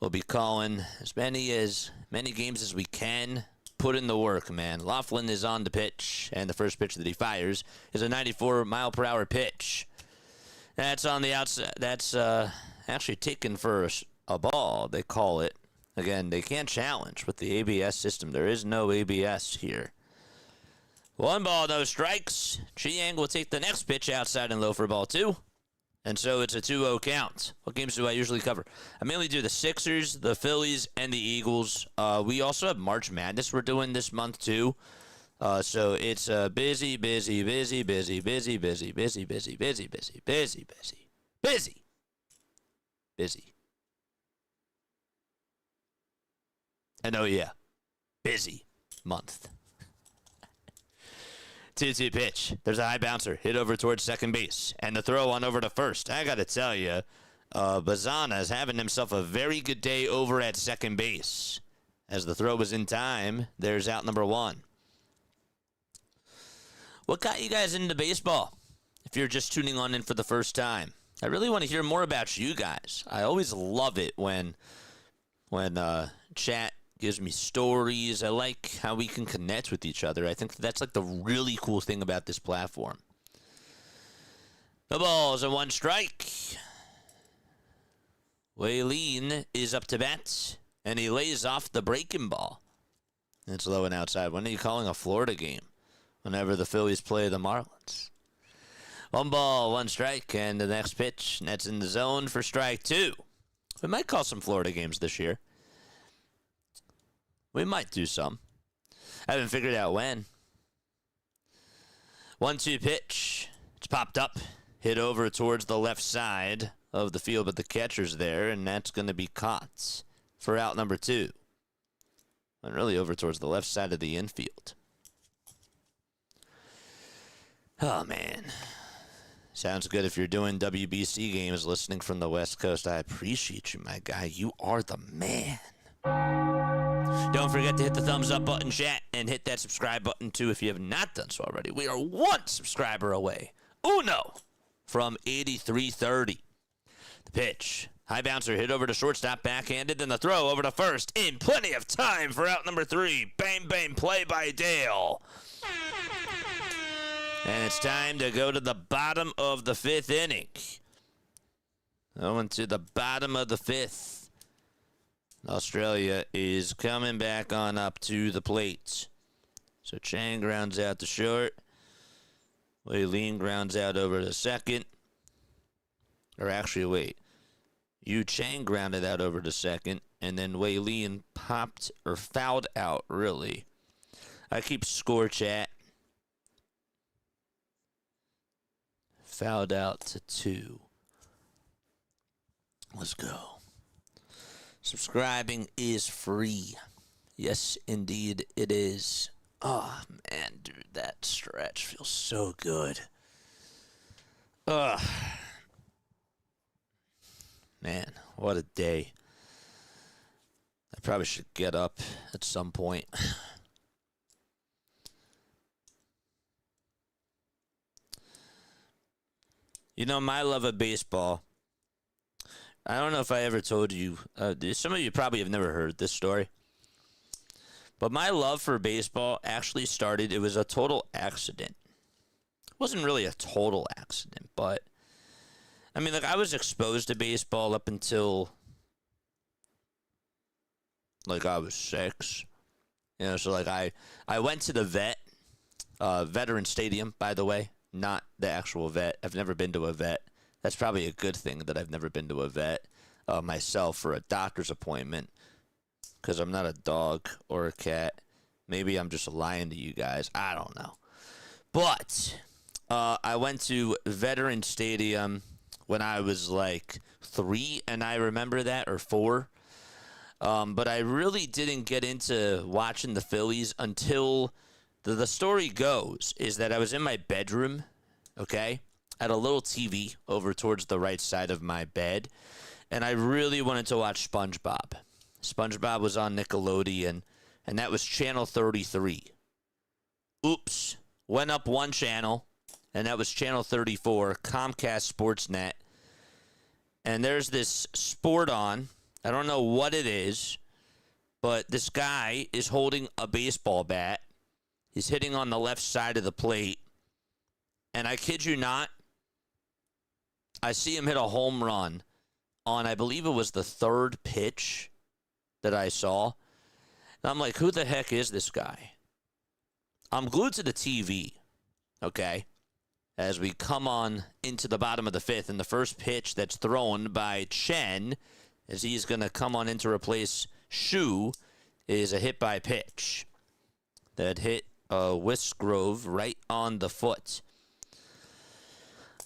We'll be calling as many games as we can. Put in the work, man. Laughlin is on the pitch, and the first pitch that he fires is a 94-mile-per-hour pitch. That's on the outside. That's actually taken for a ball, they call it. Again, they can't challenge with the ABS system. There is no ABS here. 1 ball, no strikes. Chiang will take the next pitch outside and low for ball 2. And so it's a 2-0 count. What games do I usually cover? I mainly do the Sixers, the Phillies, and the Eagles. We also have March Madness we're doing this month, too. So it's busy. And oh, yeah, busy month. 2-2 pitch. There's a high bouncer. Hit over towards second base. And the throw on over to first. I got to tell you, Bazana is having himself a very good day over at second base. As the throw was in time, there's out number 1. What got you guys into baseball? If you're just tuning on in for the first time, I really want to hear more about you guys. I always love it when chat gives me stories. I like how we can connect with each other. I think that's like the really cool thing about this platform. The ball's a 1 strike. Waylene is up to bat, and he lays off the breaking ball. It's low and outside. When are you calling a Florida game? Whenever the Phillies play the Marlins. 1 ball, 1 strike, and the next pitch, and that's in the zone for strike 2. We might call some Florida games this year. We might do some. I haven't figured out when. 1-2 pitch. It's popped up. Hit over towards the left side of the field, but the catcher's there, and that's going to be caught for out number 2. And really over towards the left side of the infield. Oh, man. Sounds good if you're doing WBC games listening from the West Coast. I appreciate you, my guy. You are the man. Don't forget to hit the thumbs up button, chat, and hit that subscribe button, too, if you have not done so already. We are 1 subscriber away. Uno from 8330. The pitch. High bouncer hit over to shortstop, backhanded, and the throw over to first in plenty of time for out number 3. Bang, bang, play by Dale. And it's time to go to the bottom of the 5th inning. Going to the bottom of the 5th. Australia is coming back on up to the plate. So Chang grounds out to short. Wei Lin grounds out over to second. Or actually, wait. Yu Chang grounded out over to second. And then Wei Lin popped or fouled out, really. I keep score chat. Fouled out to 2. Let's go. Subscribing is free. Yes, indeed, it is. Oh, man, dude, that stretch feels so good. Ugh. Man, what a day. I probably should get up at some point. You know, my love of baseball, I don't know if I ever told you, some of you probably have never heard this story, but my love for baseball actually started, it was a total accident. It wasn't really a total accident, but, I mean, like, I was exposed to baseball up until, like, I was 6. You know, so, like, I went to the Veteran Stadium, by the way. Not the actual vet. I've never been to a vet. That's probably a good thing that I've never been to a vet myself for a doctor's appointment, because I'm not a dog or a cat. Maybe I'm just lying to you guys. I don't know. But I went to Veteran Stadium when I was like 3, and I remember that, or 4. But I really didn't get into watching the Phillies until... The story goes is that I was in my bedroom, okay, at a little TV over towards the right side of my bed, and I really wanted to watch SpongeBob. SpongeBob was on Nickelodeon, and that was channel 33. Oops. Went up one channel, and that was channel 34, Comcast Sportsnet. And there's this sport on. I don't know what it is, but this guy is holding a baseball bat. He's hitting on the left side of the plate. And I kid you not, I see him hit a home run on, I believe it was the 3rd pitch that I saw. And I'm like, who the heck is this guy? I'm glued to the TV, okay, as we come on into the bottom of the 5th. And the first pitch that's thrown by Chen, as he's going to come on in to replace Shu, is a hit by pitch that hit Whistgrove right on the foot.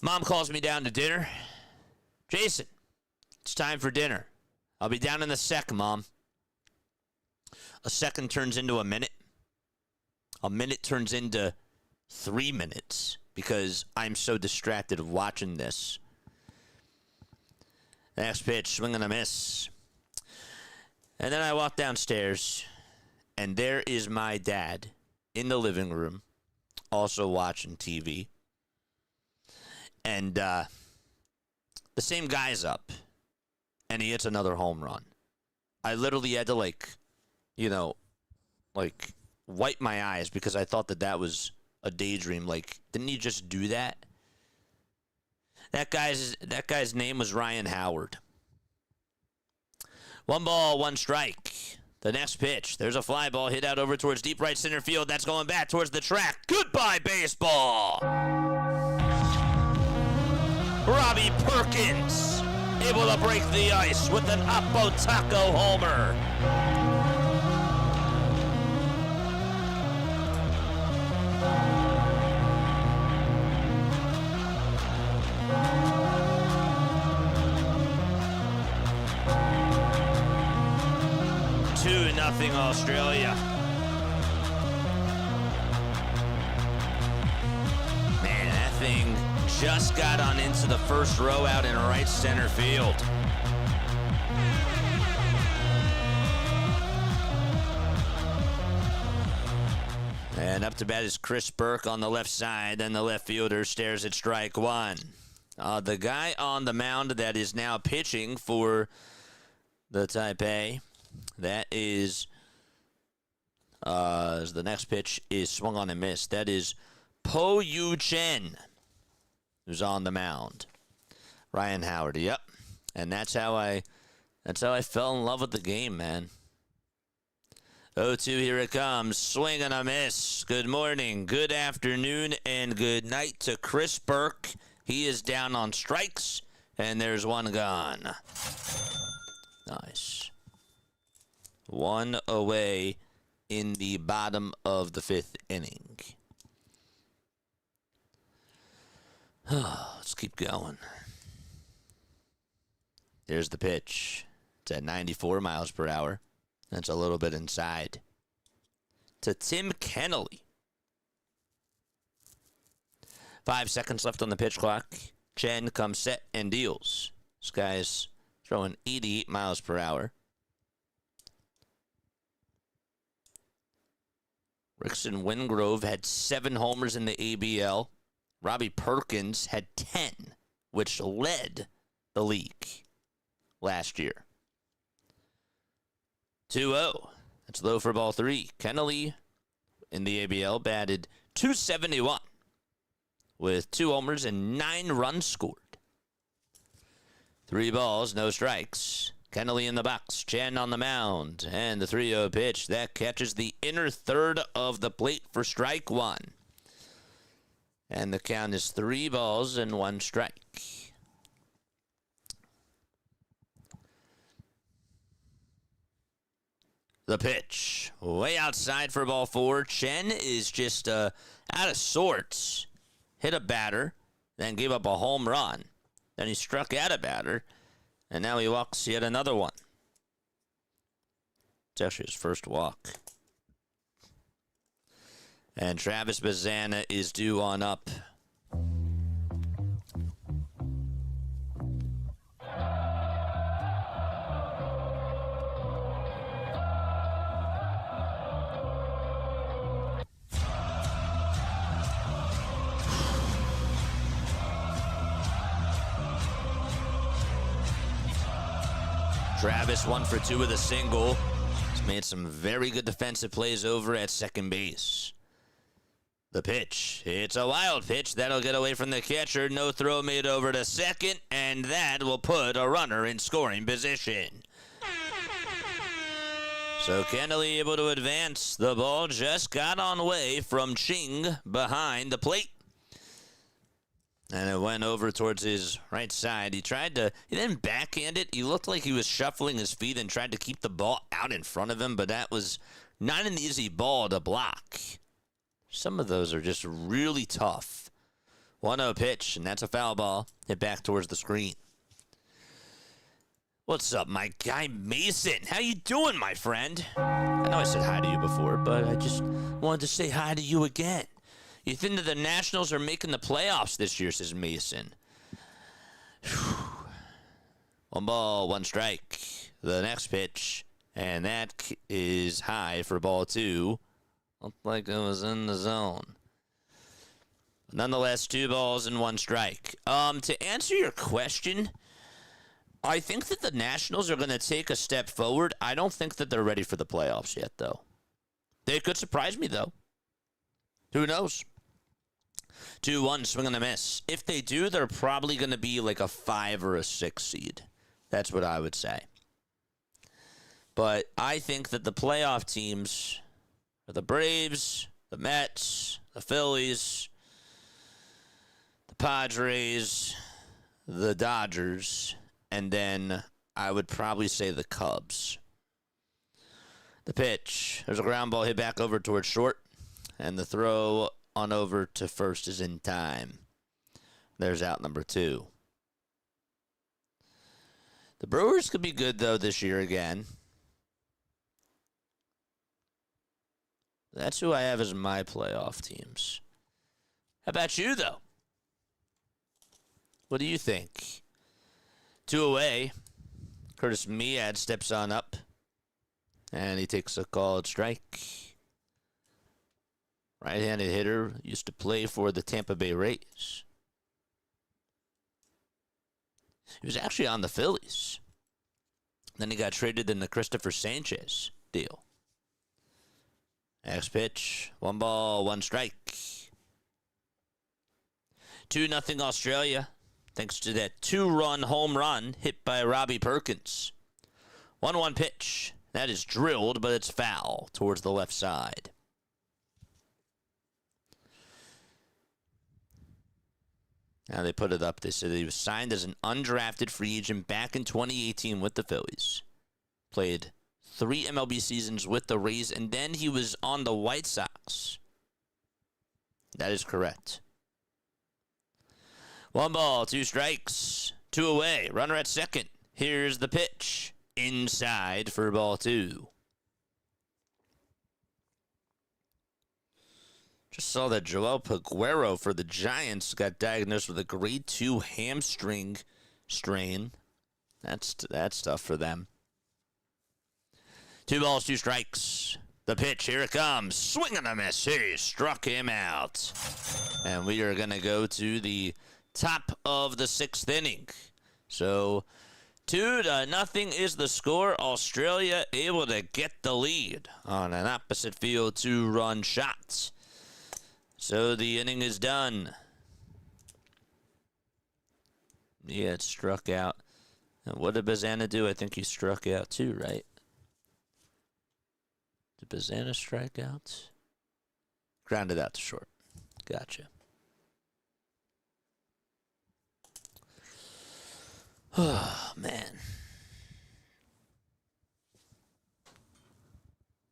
Mom calls me down to dinner. Jason, it's time for dinner. I'll be down in a sec, Mom. A second turns into a minute. A minute turns into 3 minutes because I'm so distracted of watching this. Next pitch, swing and a miss. And then I walk downstairs, and there is my dad in the living room, also watching TV. And the same guy's up, and he hits another home run. I literally had to, wipe my eyes because I thought that was a daydream. Like, didn't he just do that? That guy's name was Ryan Howard. 1 ball, 1 strike. The next pitch, there's a fly ball hit out over towards deep right center field. That's going back towards the track. Goodbye, baseball. Robbie Perkins able to break the ice with an Oppo Taco homer. Nothing Australia. Man, that thing just got on into the first row out in right center field. And up to bat is Chris Burke on the left side, and the left fielder stares at strike 1. The guy on the mound that is now pitching for the Taipei, that is, the next pitch is swung on and missed. That is Po Yu Chen, who's on the mound. Ryan Howard, yep. And that's how I fell in love with the game, man. 0-2, here it comes. Swing and a miss. Good morning, good afternoon, and good night to Chris Burke. He is down on strikes, and there's one gone. Nice. One away in the bottom of the 5th inning. Let's keep going. There's the pitch. It's at 94 miles per hour. That's a little bit inside. To Tim Kennelly. 5 seconds left on the pitch clock. Chen comes set and deals. This guy's throwing 88 miles per hour. Rickson Wingrove had 7 homers in the ABL. Robbie Perkins had 10, which led the league last year. 2-0. That's low for ball 3. Kennelly in the ABL batted .271 with 2 homers and 9 runs scored. 3 balls, no strikes. Kennelly in the box, Chen on the mound, and the 3-0 pitch. That catches the inner third of the plate for strike 1. And the count is 3 balls and 1 strike. The pitch. Way outside for ball 4. Chen is just out of sorts. Hit a batter, then gave up a home run. Then he struck out a batter, and now he walks yet another one. It's actually his first walk. And Travis Bazzana is due on up. Travis 1 for 2 with a single. He's made some very good defensive plays over at second base. The pitch. It's a wild pitch. That'll get away from the catcher. No throw made over to second, and that will put a runner in scoring position. So Kennelly able to advance. The ball just got on way from Ching behind the plate. And it went over towards his right side. He didn't backhand it. He looked like he was shuffling his feet and tried to keep the ball out in front of him, but that was not an easy ball to block. Some of those are just really tough. 1-0 pitch, and that's a foul ball. Hit back towards the screen. What's up, my guy Mason? How you doing, my friend? I know I said hi to you before, but I just wanted to say hi to you again. You think that the Nationals are making the playoffs this year, says Mason. Whew. 1 ball, 1 strike. The next pitch, and that is high for ball 2. Looked like it was in the zone. Nonetheless, 2 balls and 1 strike. To answer your question, I think that the Nationals are going to take a step forward. I don't think that they're ready for the playoffs yet, though. They could surprise me, though. Who knows? 2-1, swing and a miss. If they do, they're probably going to be like a 5 or a 6 seed. That's what I would say. But I think that the playoff teams are the Braves, the Mets, the Phillies, the Padres, the Dodgers, and then I would probably say the Cubs. The pitch. There's a ground ball hit back over towards short, and the throw on over to first is in time. There's out number 2. The Brewers could be good, though, this year again. That's who I have as my playoff teams. How about you, though? What do you think? 2 away. Curtis Mead steps on up, and he takes a called strike. Right-handed hitter, used to play for the Tampa Bay Rays. He was actually on the Phillies. Then he got traded in the Christopher Sanchez deal. Next pitch, 1 ball, 1 strike. 2-0 Australia, thanks to that 2-run home run hit by Robbie Perkins. 1-1 pitch. That is drilled, but it's foul towards the left side. Now they put it up. They said he was signed as an undrafted free agent back in 2018 with the Phillies. Played 3 MLB seasons with the Rays, and then he was on the White Sox. That is correct. 1 ball, 2 strikes, 2 away. Runner at second. Here's the pitch. Inside for ball 2. Just saw that Joel Peguero for the Giants got diagnosed with a grade 2 hamstring strain. That's tough for them. 2 balls, 2 strikes. The pitch, here it comes. Swing and a miss. He struck him out. And we are going to go to the top of the 6th inning. So 2-0 is the score. Australia able to get the lead on an opposite field 2-run shot. So the inning is done. Yeah, it struck out. And what did Bazana do? I think he struck out too, right? Did Bazana strike out? Grounded out to short. Gotcha. Oh, man.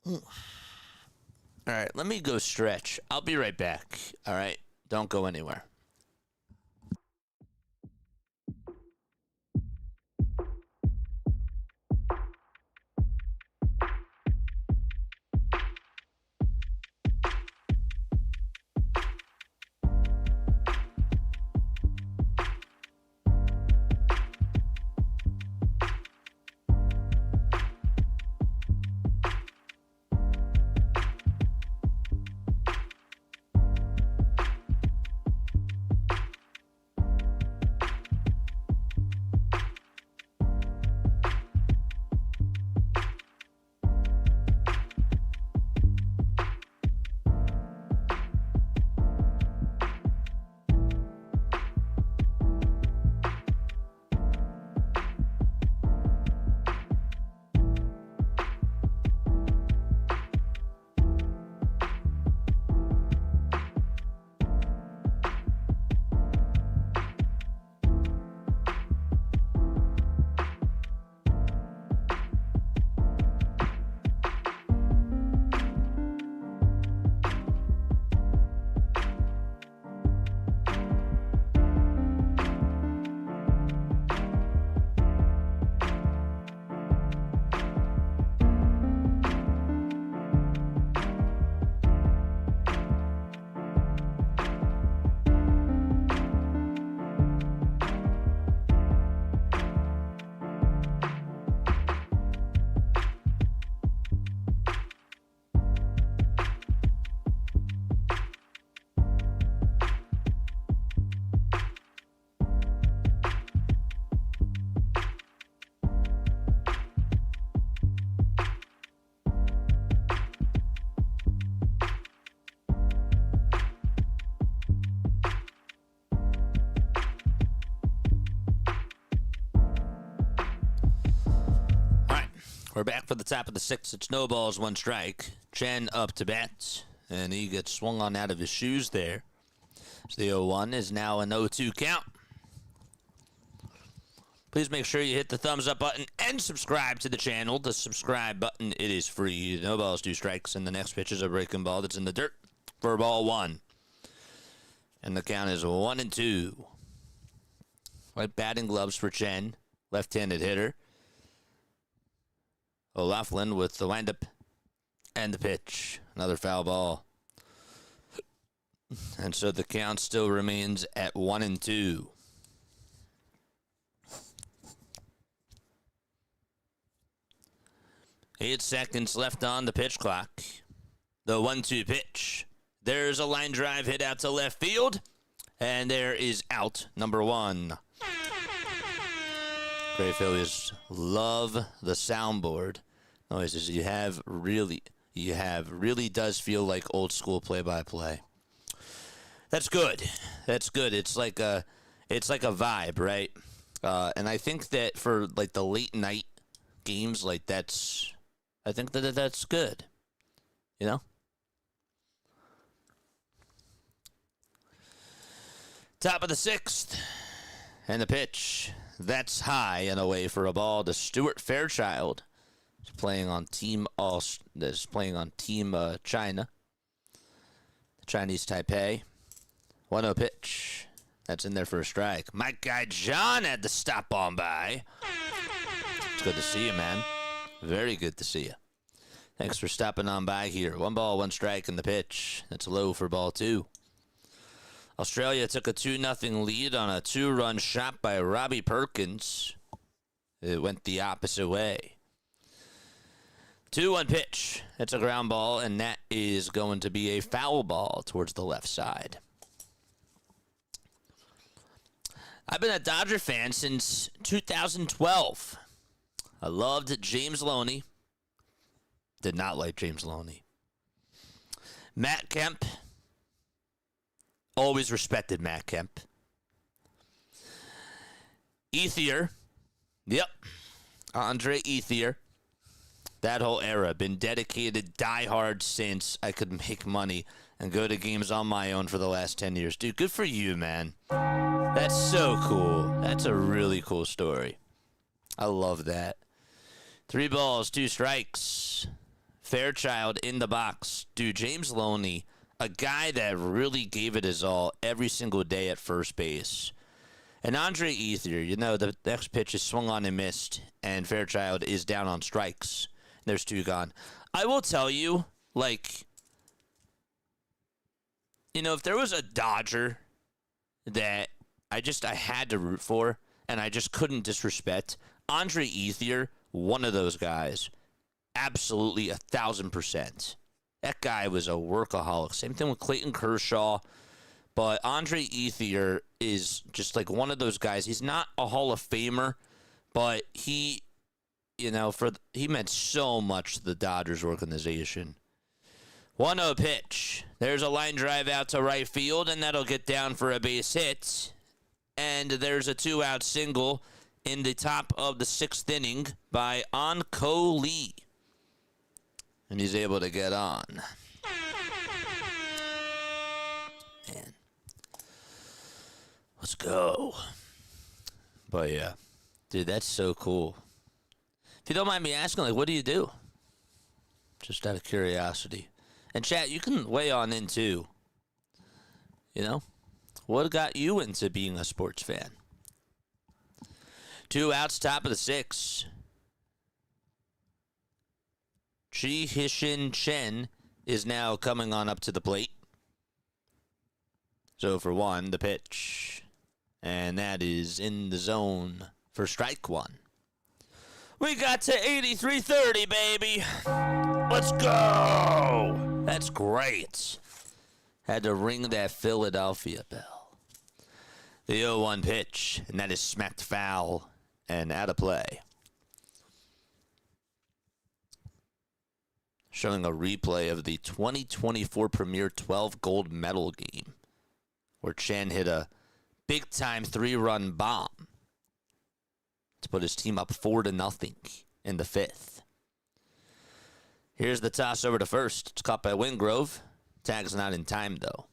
All right, let me go stretch. I'll be right back. All right, don't go anywhere. We're back for the top of the 6th. It's no balls, 1 strike. Chen up to bat, and he gets swung on out of his shoes there. So the 0-1 is now an 0-2 count. Please make sure you hit the thumbs up button and subscribe to the channel. The subscribe button, it is free. No balls, 2 strikes, and the next pitch is a breaking ball that's in the dirt for ball 1. And the count is 1-2. White batting gloves for Chen, left-handed hitter. O'Loughlin with the windup and the pitch. Another foul ball. And so the count still remains at 1-2. Eight seconds left on the pitch clock. The 1-2 pitch. There's a line drive hit out to left field. And there is out number 1. Great Phillies love the soundboard noises. You have really does feel like old school play-by-play. That's good. That's good. It's like a vibe, right? And I think that for like the late night games, like I think that's good. You know? Top of the 6th. And the pitch. That's high and away for a ball to Stuart Fairchild. He's playing on Team China. The Chinese Taipei. 1-0 pitch. That's in there for a strike. My guy John had the stop on by. It's good to see you, man. Very good to see you. Thanks for stopping on by here. 1 ball, 1 strike in the pitch. That's low for ball 2. Australia took a 2-0 lead on a 2-run shot by Robbie Perkins. It went the opposite way. 2-1 pitch. That's a ground ball, and that is going to be a foul ball towards the left side. I've been a Dodger fan since 2012. I loved James Loney. Did not like James Loney. Matt Kemp. Always respected Matt Kemp. Ethier. Yep. Andre Ethier. That whole era. Been dedicated diehard since I could make money and go to games on my own for the last 10 years. Dude, good for you, man. That's so cool. That's a really cool story. I love that. 3 balls, 2 strikes. Fairchild in the box. Dude, James Loney, a guy that really gave it his all every single day at first base. And Andre Ethier, you know, the next pitch is swung on and missed, and Fairchild is down on strikes. There's 2 gone. I will tell you, like, you know, if there was a Dodger that I had to root for and I just couldn't disrespect, Andre Ethier, one of those guys, absolutely 1,000%. That guy was a workaholic. Same thing with Clayton Kershaw. But Andre Ethier is just like one of those guys. He's not a Hall of Famer, but he, you know, he meant so much to the Dodgers organization. 1-0 pitch. There's a line drive out to right field, and that'll get down for a base hit. And there's a 2-out single in the top of the 6th inning by Onko Lee. And he's able to get on. Man. Let's go. But yeah. Dude, that's so cool. If you don't mind me asking, like, what do you do? Just out of curiosity. And chat, you can weigh on in too. You know? What got you into being a sports fan? 2 outs, top of the 6th. Chi Hishin Chen is now coming on up to the plate. So for 1, the pitch. And that is in the zone for strike 1. We got to 83-30, baby. Let's go. That's great. Had to ring that Philadelphia bell. The 0-1 pitch, and that is smacked foul and out of play. Showing a replay of the 2024 Premier 12 gold medal game, where Chen hit a big-time 3-run bomb to put his team up 4-0 in the 5th. Here's the toss over to first. It's caught by Wingrove. Tag's not in time, though.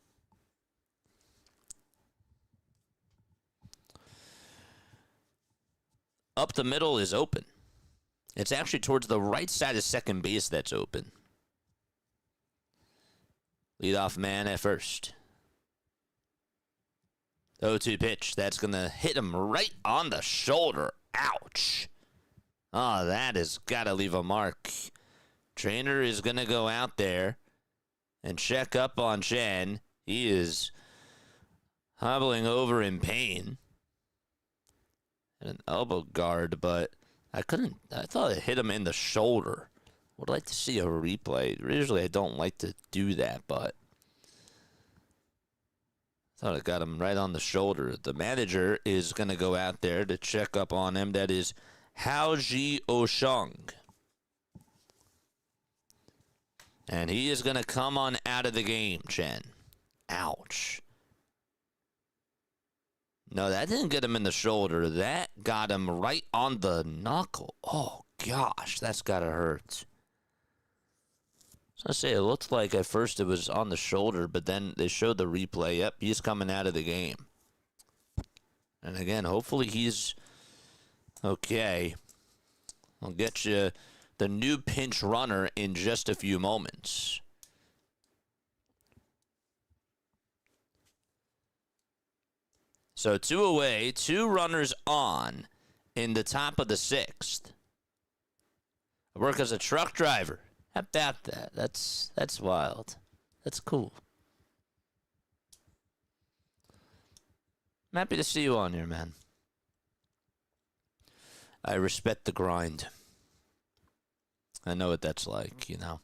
Up the middle is open. It's actually towards the right side of second base that's open. Leadoff man at first. 0-2 pitch. That's going to hit him right on the shoulder. Ouch. Oh, that has got to leave a mark. Trainer is going to go out there and check up on Chen. He is hobbling over in pain. And an elbow guard, but I thought it hit him in the shoulder. Would like to see a replay. Usually I don't like to do that, but I thought it got him right on the shoulder. The manager is going to go out there to check up on him. That is Haoji Oshung. And he is going to come on out of the game, Chen. Ouch. No, that didn't get him in the shoulder. That got him right on the knuckle. Oh, gosh, that's got to hurt. I was going to say, it looked like at first it was on the shoulder, but then they showed the replay. Yep, he's coming out of the game. And again, hopefully he's okay. I'll get you the new pinch runner in just a few moments. So 2 away, 2 runners on in the top of the 6th. I work as a truck driver. How about that? That's wild. That's cool. I'm happy to see you on here, man. I respect the grind. I know what that's like, you know.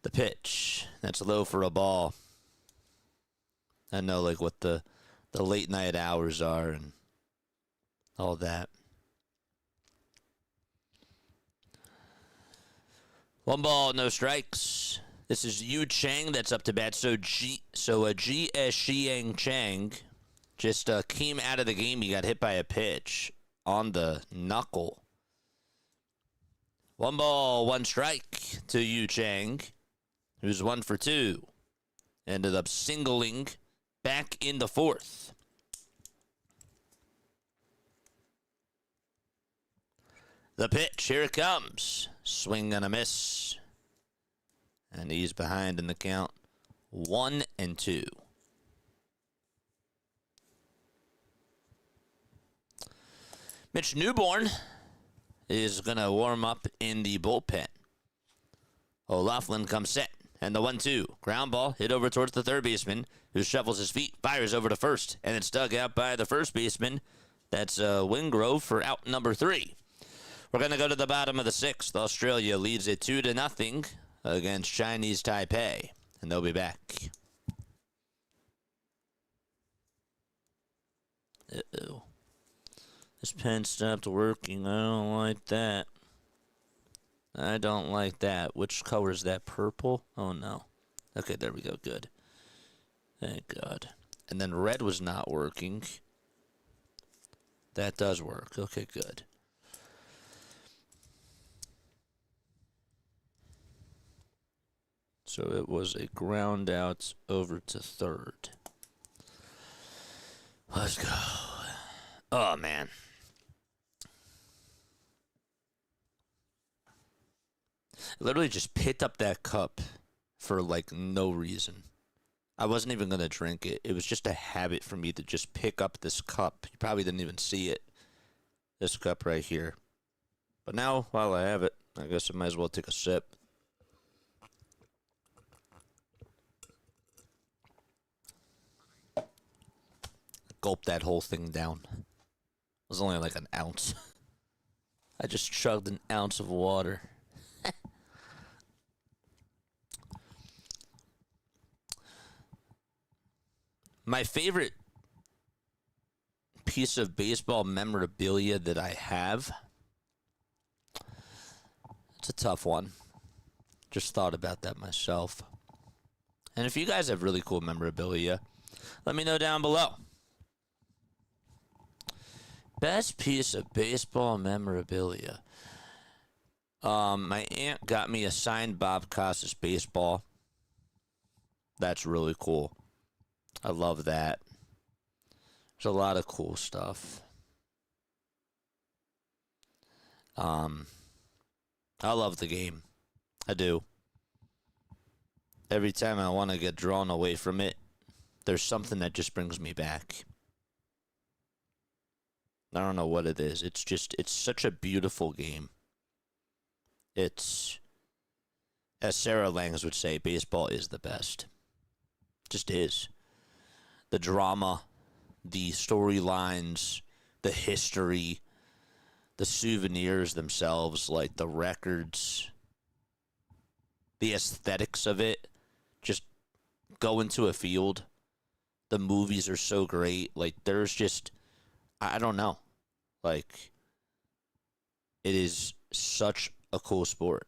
The pitch. That's low for a ball. I know, like, what the late night hours are and all that. 1 ball, no strikes. This is Yu Chang that's up to bat. So G.S. Xiang Chang just came out of the game. He got hit by a pitch on the knuckle. 1 ball, 1 strike to Yu Chang, who's 1 for 2. Ended up singling back in the 4th. The pitch, here it comes. Swing and a miss. And he's behind in the count. 1-2. Mitch Newborn is going to warm up in the bullpen. O'Loughlin comes set. And the 1-2. Ground ball hit over towards the third baseman, who shuffles his feet, fires over to first, and it's dug out by the first baseman. That's Wingrove for out number 3. We're going to go to the bottom of the 6th. Australia leads it 2-0 against Chinese Taipei, and they'll be back. Uh-oh. This pen stopped working. I don't like that. I don't like that. Which color is that? Purple? Oh, no. Okay, there we go. Good. Thank God. And then red was not working. That does work. Okay, good. So it was a ground out over to third. Let's go. Oh, man. I literally just picked up that cup for, like, no reason. I wasn't even going to drink it. It was just a habit for me to just pick up this cup. You probably didn't even see it. This cup right here. But now, while I have it, I guess I might as well take a sip. Gulp that whole thing down. It was only like an ounce. I just chugged an ounce of water. My favorite piece of baseball memorabilia that I have, it's a tough one. Just thought about that myself. And if you guys have really cool memorabilia, let me know down below. Best piece of baseball memorabilia. My aunt got me a signed Bob Costas baseball. That's really cool. I love that. There's a lot of cool stuff. I love the game. I do. Every time I want to get drawn away from it, there's something that just brings me back. I don't know what it is. It's such a beautiful game. It's, as Sarah Langs would say, baseball is the best. Just is. The drama, the storylines, the history, the souvenirs themselves, like the records, the aesthetics of it. Just go into a field. The movies are so great. Like, there's just, I don't know. Like, it is such a cool sport.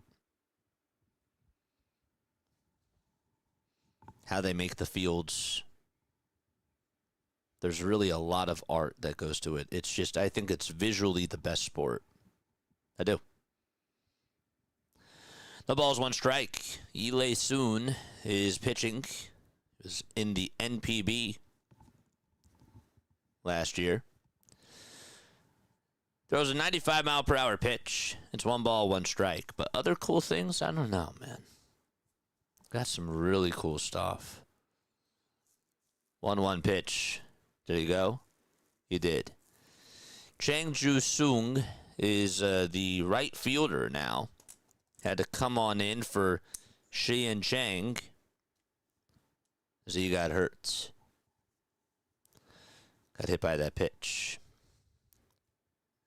How they make the fields There's really a lot of art that goes to it. It's just, I think it's visually the best sport. I do. The ball's 1 strike. Lee Soon is pitching. He was in the NPB last year. Throws a 95-mile-per-hour pitch. It's 1 ball, 1 strike. But other cool things, I don't know, man. Got some really cool stuff. 1-1 pitch. Did he go? He did. Chang Ju-sung is the right fielder now. Had to come on in for Xian Chang as he got hurt. Got hit by that pitch.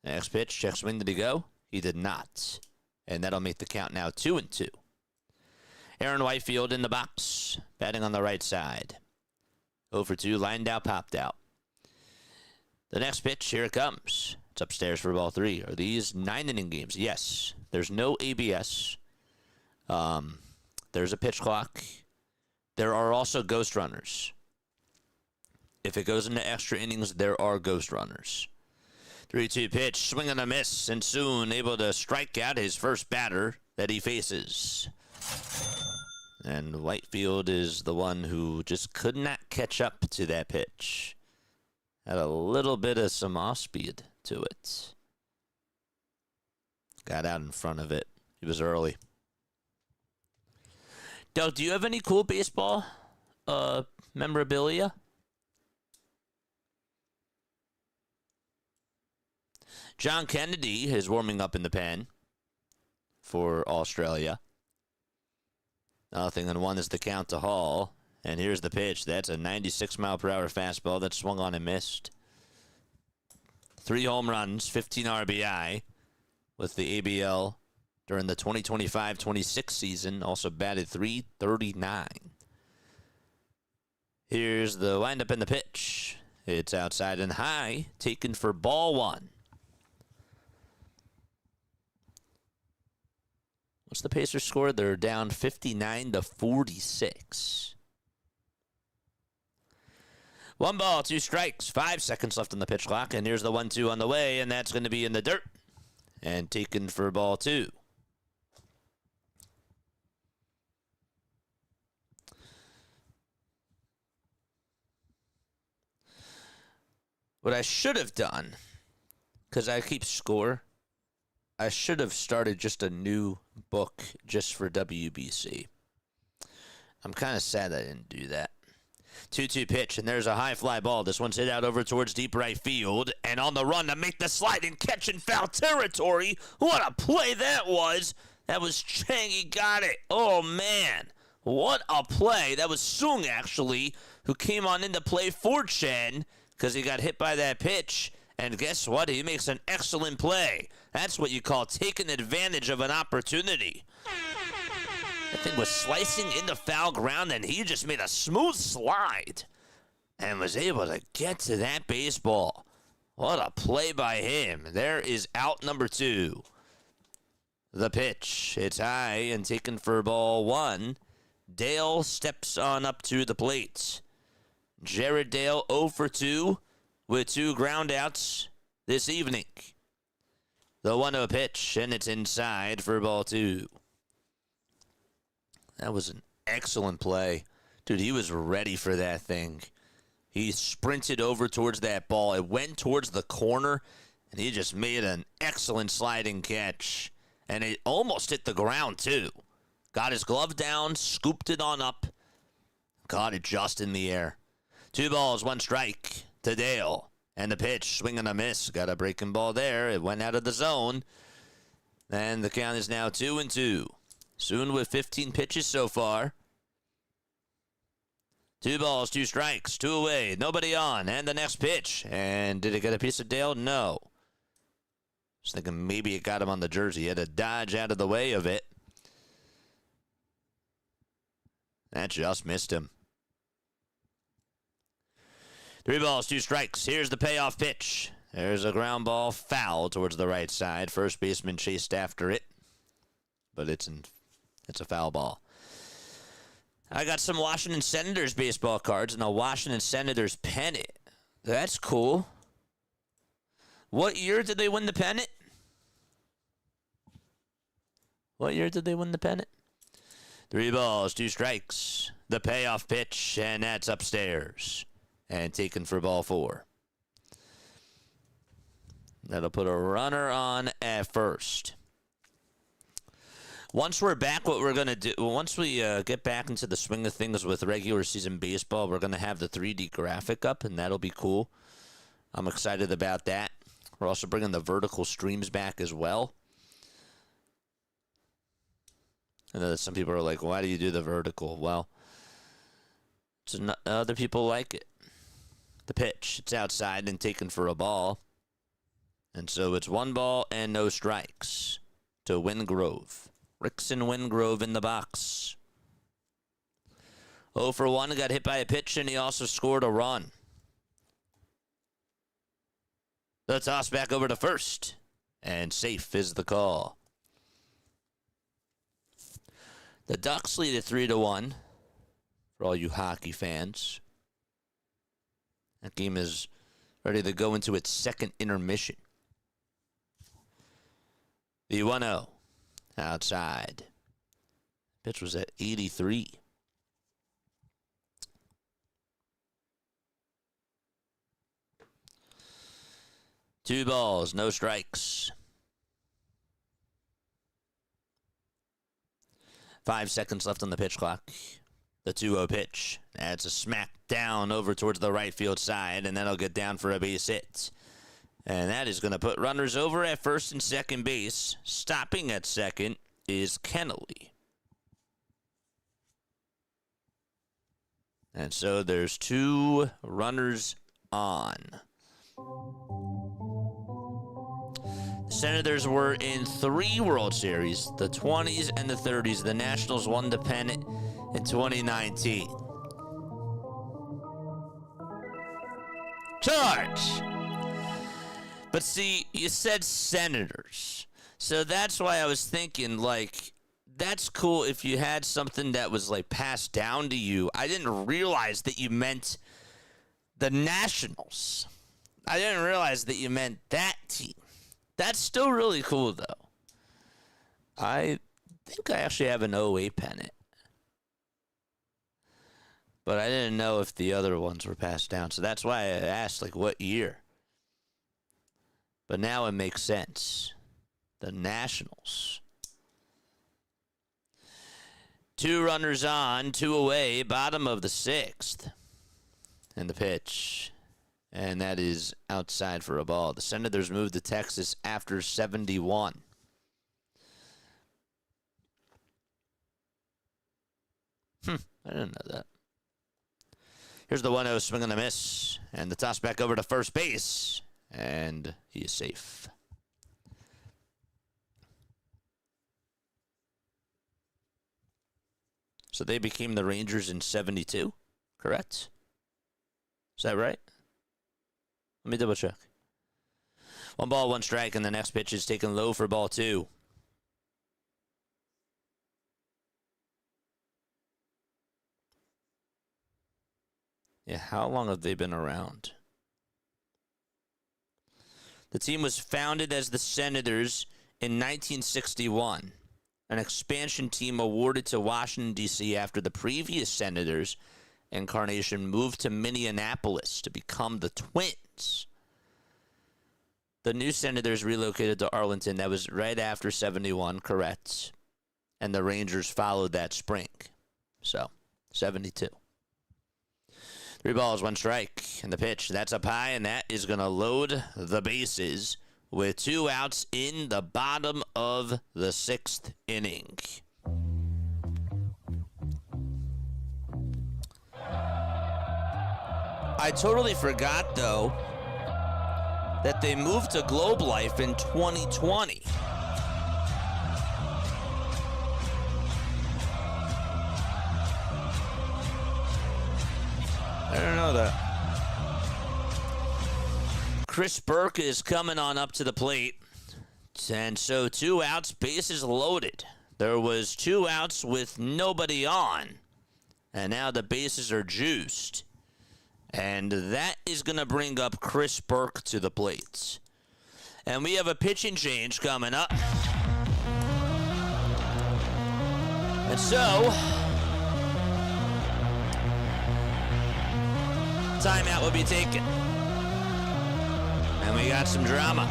Next pitch, check swing, did he go? He did not. And that'll make the count now 2-2. Aaron Whitefield in the box, batting on the right side. 0-2, lined out, popped out. The next pitch, here it comes. It's upstairs for ball 3. Are these 9-inning games? Yes. There's no ABS. There's a pitch clock. There are also ghost runners. If it goes into extra innings, there are ghost runners. 3-2 pitch, swing and a miss, and soon able to strike out his first batter that he faces. And Whitefield is the one who just could not catch up to that pitch. Had a little bit of some off speed to it. Got out in front of it. He was early. Doug, do you have any cool baseball memorabilia? John Kennedy is warming up in the pen for Australia. Nothing and 1 is the count to Hall. And here's the pitch. That's a 96-mile-per-hour fastball that swung on and missed. 3 home runs, 15 RBI with the ABL during the 2025-26 season. Also batted .339. Here's the windup in the pitch. It's outside and high, taken for ball 1. What's the Pacers score? They're down 59-46. 1 ball, 2 strikes, 5 seconds left on the pitch clock, and here's the 1-2 on the way, and that's going to be in the dirt and taken for ball 2. What I should have done, because I keep score, I should have started just a new book just for WBC. I'm kind of sad I didn't do that. 2-2 pitch, and there's a high fly ball. This one's hit out over towards deep right field, and on the run to make the slide and catch in foul territory. What a play that was. That was Chang. He got it. Oh, man. What a play. That was Sung, actually, who came on into play for Chen because he got hit by that pitch. And guess what? He makes an excellent play. That's what you call taking advantage of an opportunity. That thing was slicing into foul ground, and he just made a smooth slide and was able to get to that baseball. What a play by him. There is out number 2. The pitch. It's high and taken for ball 1. Dale steps on up to the plate. Jared Dale 0 for 2 with 2 groundouts this evening. The 1-0 pitch, and it's inside for ball 2. That was an excellent play. Dude, he was ready for that thing. He sprinted over towards that ball. It went towards the corner, and he just made an excellent sliding catch. And it almost hit the ground, too. Got his glove down, scooped it on up, got it just in the air. 2 balls, 1 strike to Dale. And the pitch, swing and a miss. Got a breaking ball there. It went out of the zone. And the count is now 2-2. Soon with 15 pitches so far. 2 balls, 2 strikes, 2 away, nobody on. And the next pitch. And did it get a piece of Dale? No. Just thinking maybe it got him on the jersey. He had to dodge out of the way of it. That just missed him. 3 balls, 2 strikes. Here's the payoff pitch. There's a ground ball foul towards the right side. First baseman chased after it. But it's a foul ball. I got some Washington Senators baseball cards and a Washington Senators pennant That's cool. What year did they win the pennant? What year did they win the pennant? 3 balls, 2 strikes. The payoff pitch, and that's upstairs. And taken for ball 4. That'll put a runner on at first. Once we're back, what we're going to do, once we get back into the swing of things with regular season baseball, we're going to have the 3D graphic up, and that'll be cool. I'm excited about that. We're also bringing the vertical streams back as well. I know that some people are like, why do you do the vertical? Well, other people like it. The pitch, it's outside and taken for a ball. And so it's 1 ball and no strikes to Wingrove. Rickson Wingrove in the box. 0 for 1, got hit by a pitch, and he also scored a run. The toss back over to first, and safe is the call. The Ducks lead at 3-1 for all you hockey fans. That game is ready to go into its second intermission. The 1-0 outside. Pitch was at 83. Two balls, no strikes. 5 seconds left on the pitch clock. The 2-0 pitch. That's a smack down over towards the right field side, and that'll get down for a base hit. And that is going to put runners over at first and second base. Stopping at second is Kennelly. And so there's 2 runners on. The Senators were in 3 World Series, the 20s and the 30s. The Nationals won the pennant in 2019. Charge! But see, you said Senators. So that's why I was thinking, like, that's cool if you had something that was, like, passed down to you. I didn't realize that you meant the Nationals. I didn't realize that you meant that team. That's still really cool, though. I think I actually have an 08 pennant. But I didn't know if the other ones were passed down. So that's why I asked, like, what year? But now it makes sense. The Nationals. 2 runners on, 2 away, bottom of the 6th. And the pitch. And that is outside for a ball. The Senators moved to Texas after 71. I didn't know that. Here's the 1-0 swing and a miss. And the toss back over to first base. And he is safe. So they became the Rangers in 72, correct? Is that right? Let me double check. 1 ball, 1 strike, and the next pitch is taken low for ball 2. Yeah, how long have they been around? The team was founded as the Senators in 1961, an expansion team awarded to Washington, D.C. after the previous Senators' incarnation moved to Minneapolis to become the Twins. The new Senators relocated to Arlington. That was right after 71, correct? And the Rangers followed that spring. So, 72. 3 balls, 1 strike, and the pitch, that's up high, and that is going to load the bases with 2 outs in the bottom of the 6th inning. I totally forgot, though, that they moved to Globe Life in 2020. I don't know that. Chris Burke is coming on up to the plate. And so 2 outs, bases loaded. There was 2 outs with nobody on. And now the bases are juiced. And that is going to bring up Chris Burke to the plate. And we have a pitching change coming up. And so, timeout will be taken. And we got some drama.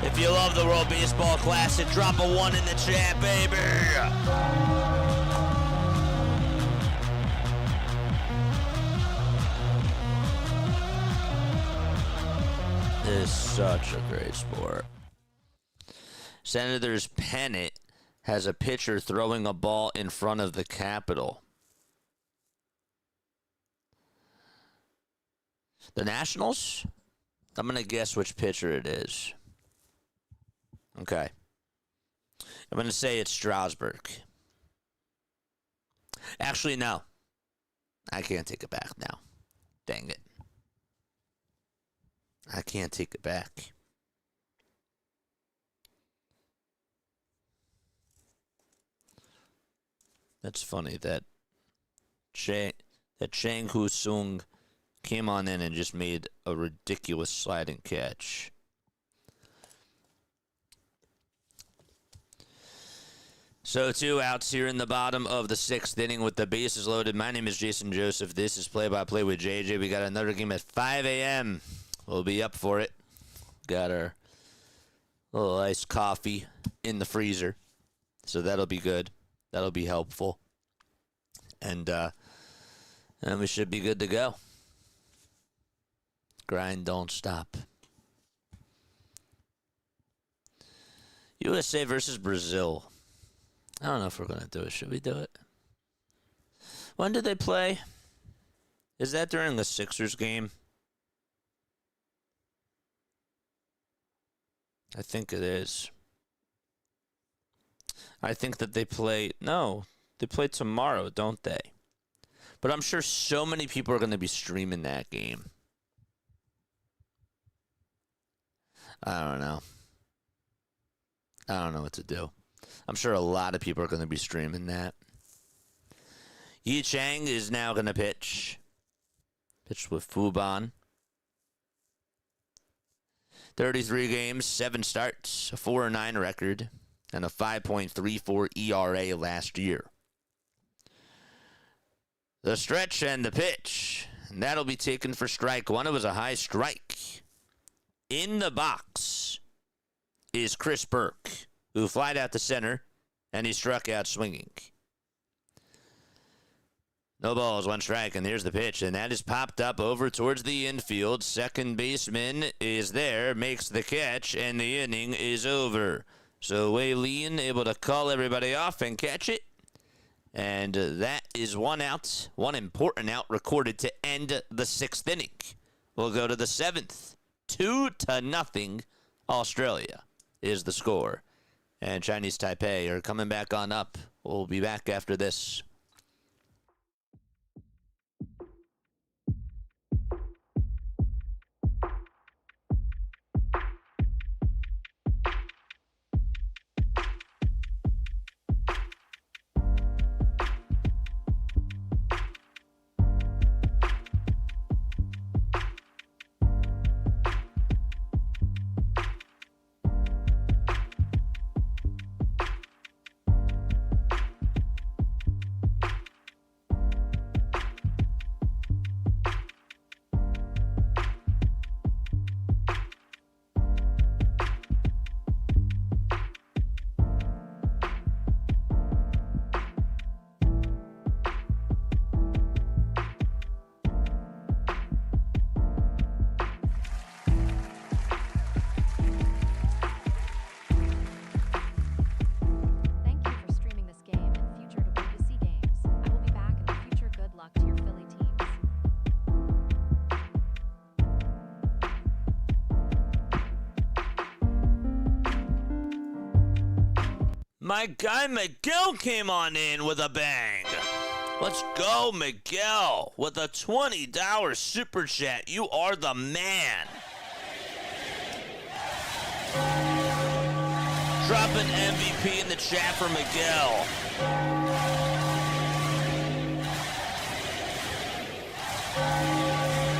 If you love the World Baseball Classic, drop a 1 in the chat, baby. This is such a great sport. Senators pennant has a pitcher throwing a ball in front of the Capitol. The Nationals? I'm going to guess which pitcher it is. Okay. I'm going to say it's Strasburg. Actually, no. I can't take it back now. Dang it. I can't take it back. That's funny that Chang Hu-sung came on in and just made a ridiculous sliding catch. So 2 outs here in the bottom of the 6th inning with the bases loaded. My name is Jason Joseph. This is Play-by-Play with JJ. We got another game at 5 a.m. We'll be up for it. Got our little iced coffee in the freezer. So that'll be good. That'll be helpful. And we should be good to go. Grind, don't stop. USA versus Brazil. I don't know if we're going to do it. Should we do it? When did they play? Is that during the Sixers game? I think it is. I think that they play... No, they play tomorrow, don't they? But I'm sure so many people are going to be streaming that game. I don't know. I don't know what to do. I'm sure a lot of people are going to be streaming that. Yi Chang is now going to pitch. Pitched with Fubon. 33 games, 7 starts, a 4-9 record, and a 5.34 ERA last year. The stretch and the pitch. And that'll be taken for strike one. It was a high strike. In the box is Chris Burke, who flied out to center, and he struck out swinging. No balls, 1 strike, and there's the pitch, and that is popped up over towards the infield. Second baseman is there, makes the catch, and the inning is over. So Waylene able to call everybody off and catch it. And that is 1 out, 1 important out recorded to end the 6th inning. We'll go to the 7th. 2-0 Australia is the score. And Chinese Taipei are coming back on up. We'll be back after this. My guy Miguel came on in with a bang. Let's go, Miguel, with a $20 super chat. You are the man. Drop an MVP in the chat for Miguel.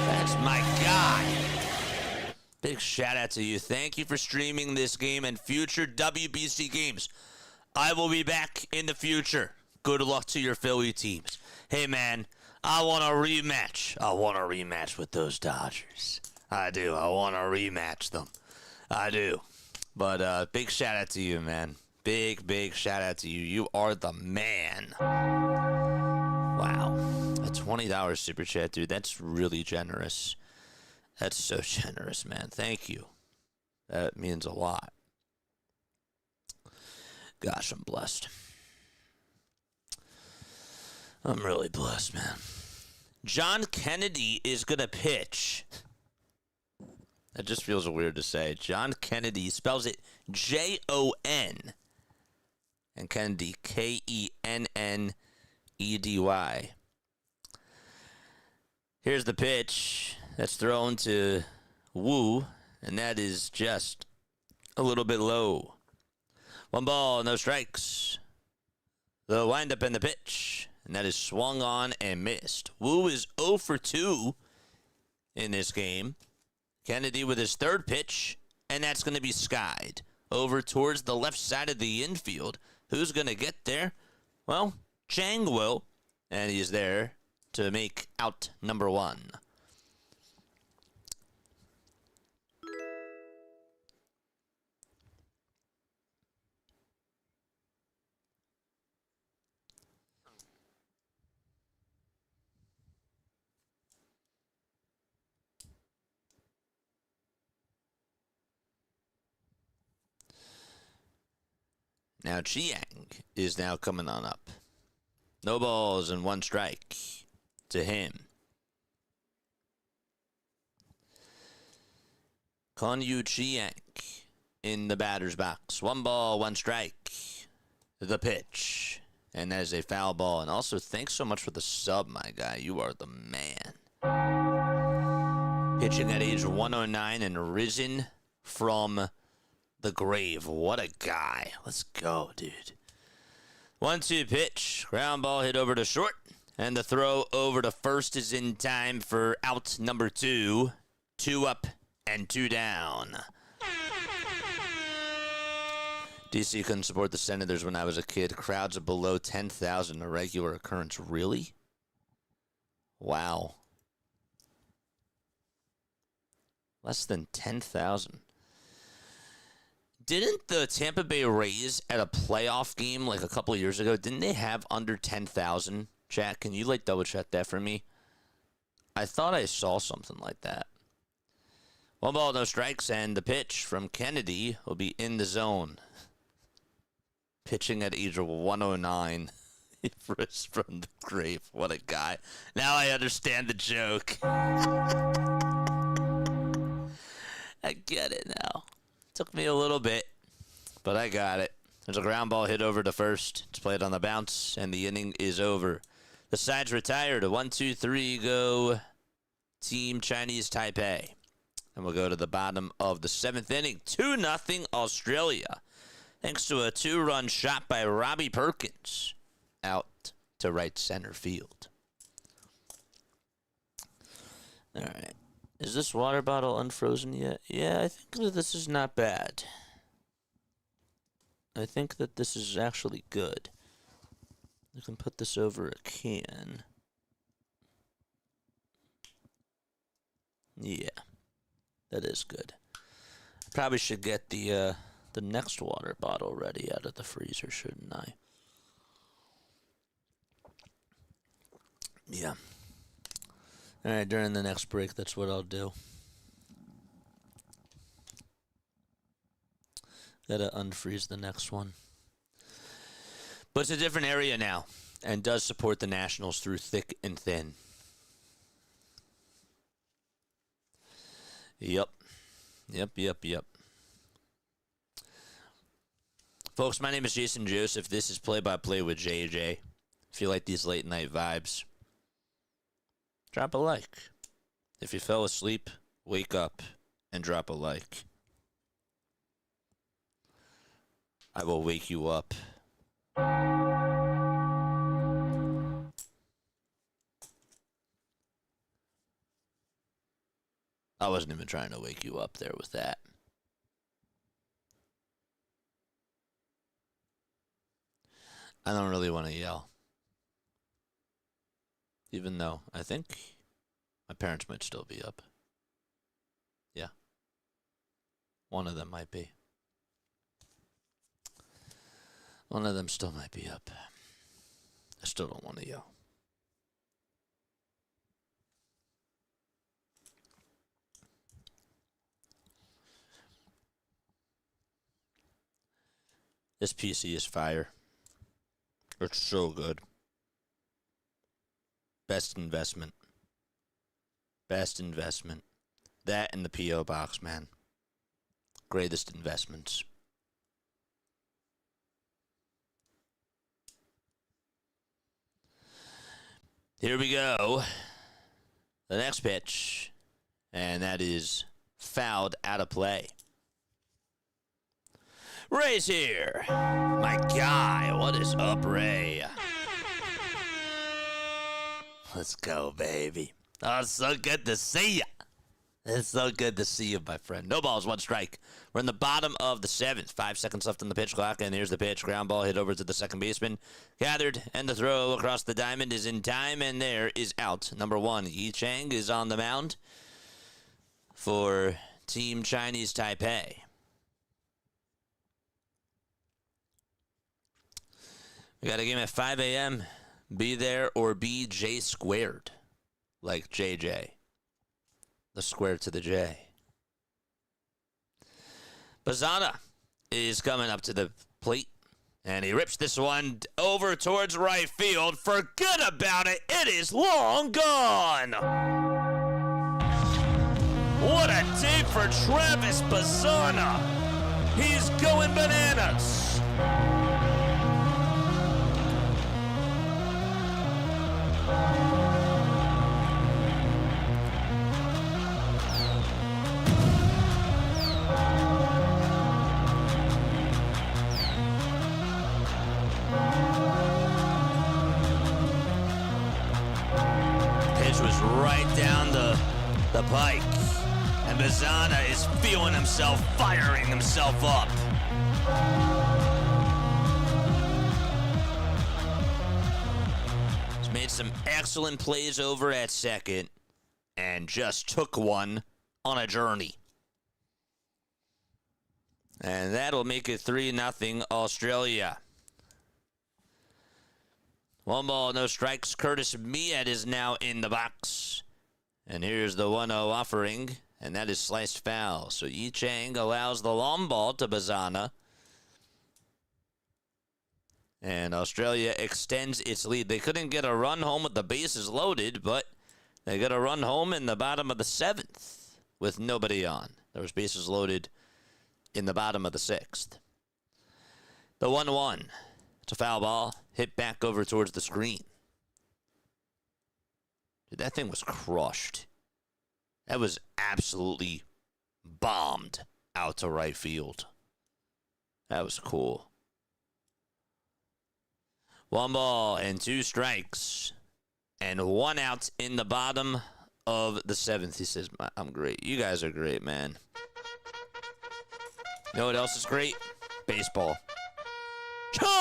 That's my guy. Big shout out to you. Thank you for streaming this game and future WBC games. I will be back in the future. Good luck to your Philly teams. Hey, man, I want a rematch. I want a rematch with those Dodgers. I do. I want to rematch them. I do. But big shout out to you, man. Big shout out to you. You are the man. Wow. A $20 super chat, dude. That's really generous. That's so generous, man. Thank you. That means a lot. Gosh, I'm blessed. I'm really blessed, man. John Kennedy is going to pitch. That just feels weird to say. John Kennedy spells it Jon. And Kennedy, Kennedy. Here's the pitch that's thrown to Wu, and that is just a little bit low. 1 ball, no strikes. The windup and the pitch, and that is swung on and missed. Wu is 0 for 2 in this game. Kennedy with his third pitch, and that's going to be skied over towards the left side of the infield. Who's going to get there? Well, Chang will, and he's there to make out number 1. Now Chiang is now coming on up. No balls and 1 strike to him. Konyu Chiang in the batter's box. 1 ball, 1 strike. The pitch. And that is a foul ball. And also, thanks so much for the sub, my guy. You are the man. Pitching at age 109 and risen from the grave. What a guy. Let's go, dude. 1-2 pitch. Ground ball hit over to short. And the throw over to first is in time for out number 2. 2 up and 2 down. DC couldn't support the Senators when I was a kid. Crowds of below 10,000, a regular occurrence. Really? Wow. Less than 10,000. Didn't the Tampa Bay Rays at a playoff game like a couple of years ago, didn't they have under 10,000? Chat, can you like double check that for me? I thought I saw something like that. 1 ball, no strikes, and the pitch from Kennedy will be in the zone. Pitching at age of 109. First from the grave. What a guy. Now I understand the joke. I get it now. Took me a little bit, but I got it. There's a ground ball hit over to first. It's played on the bounce, and the inning is over. The side's retired. A 1-2-3 go Team Chinese Taipei. And we'll go to the bottom of the 7th inning. 2-0 Australia. Thanks to a 2-run shot by Robbie Perkins. Out to right center field. All right. Is this water bottle unfrozen yet? Yeah, I think that this is not bad. I think that this is actually good. You can put this over a can. Yeah, that is good. Probably should get the next water bottle ready out of the freezer, shouldn't I? Yeah. All right, during the next break, that's what I'll do. Gotta unfreeze the next one. But it's a different area now, and does support the Nationals through thick and thin. Yep. Folks, my name is Jason Joseph. This is Play by Play with JJ. If you like these late night vibes, drop a like. If you fell asleep, wake up and drop a like. I will wake you up. I wasn't even trying to wake you up there with that. I don't really want to yell. Even though I think my parents might still be up. Yeah. One of them might be. One of them still might be up. I still don't want to yell. This PC is fire. It's so good. Best investment. Best investment. That and the P.O. box, man. Greatest investments. Here we go. The next pitch. And that is fouled out of play. Ray's here. My guy, what is up, Ray? Let's go, baby. Oh, it's so good to see ya. It's so good to see you, my friend. No balls, one strike. We're in the bottom of the seventh. 5 seconds left on the pitch clock, and here's the pitch. Ground ball hit over to the second baseman. Gathered, and the throw across the diamond is in time, and there is out. Number 1, Yi Chang is on the mound for Team Chinese Taipei. We got a game at 5 a.m. Be there or be J squared. Like JJ. The square to the J. Bazana is coming up to the plate. And he rips this one over towards right field. Forget about it. It is long gone. What a day for Travis Bazana. He's going bananas. Pitch was right down the pike. And Bazana is feeling himself, firing himself up. He's made some excellent plays over at second and just took one on a journey. And that'll make it 3-0 Australia. 1 ball, no strikes. Curtis Mead is now in the box. And here's the 1-0 offering, and that is sliced foul. So Yi Chang allows the long ball to Bazana. And Australia extends its lead. They couldn't get a run home with the bases loaded, but they got a run home in the bottom of the 7th with nobody on. There was bases loaded in the bottom of the 6th. The 1-1. It's a foul ball. Hit back over towards the screen. Dude, that thing was crushed. That was absolutely bombed out to right field. That was cool. 1 ball and 2 strikes. And 1 out in the bottom of the 7th. He says, I'm great. You guys are great, man. You know what else is great? Baseball. Charge!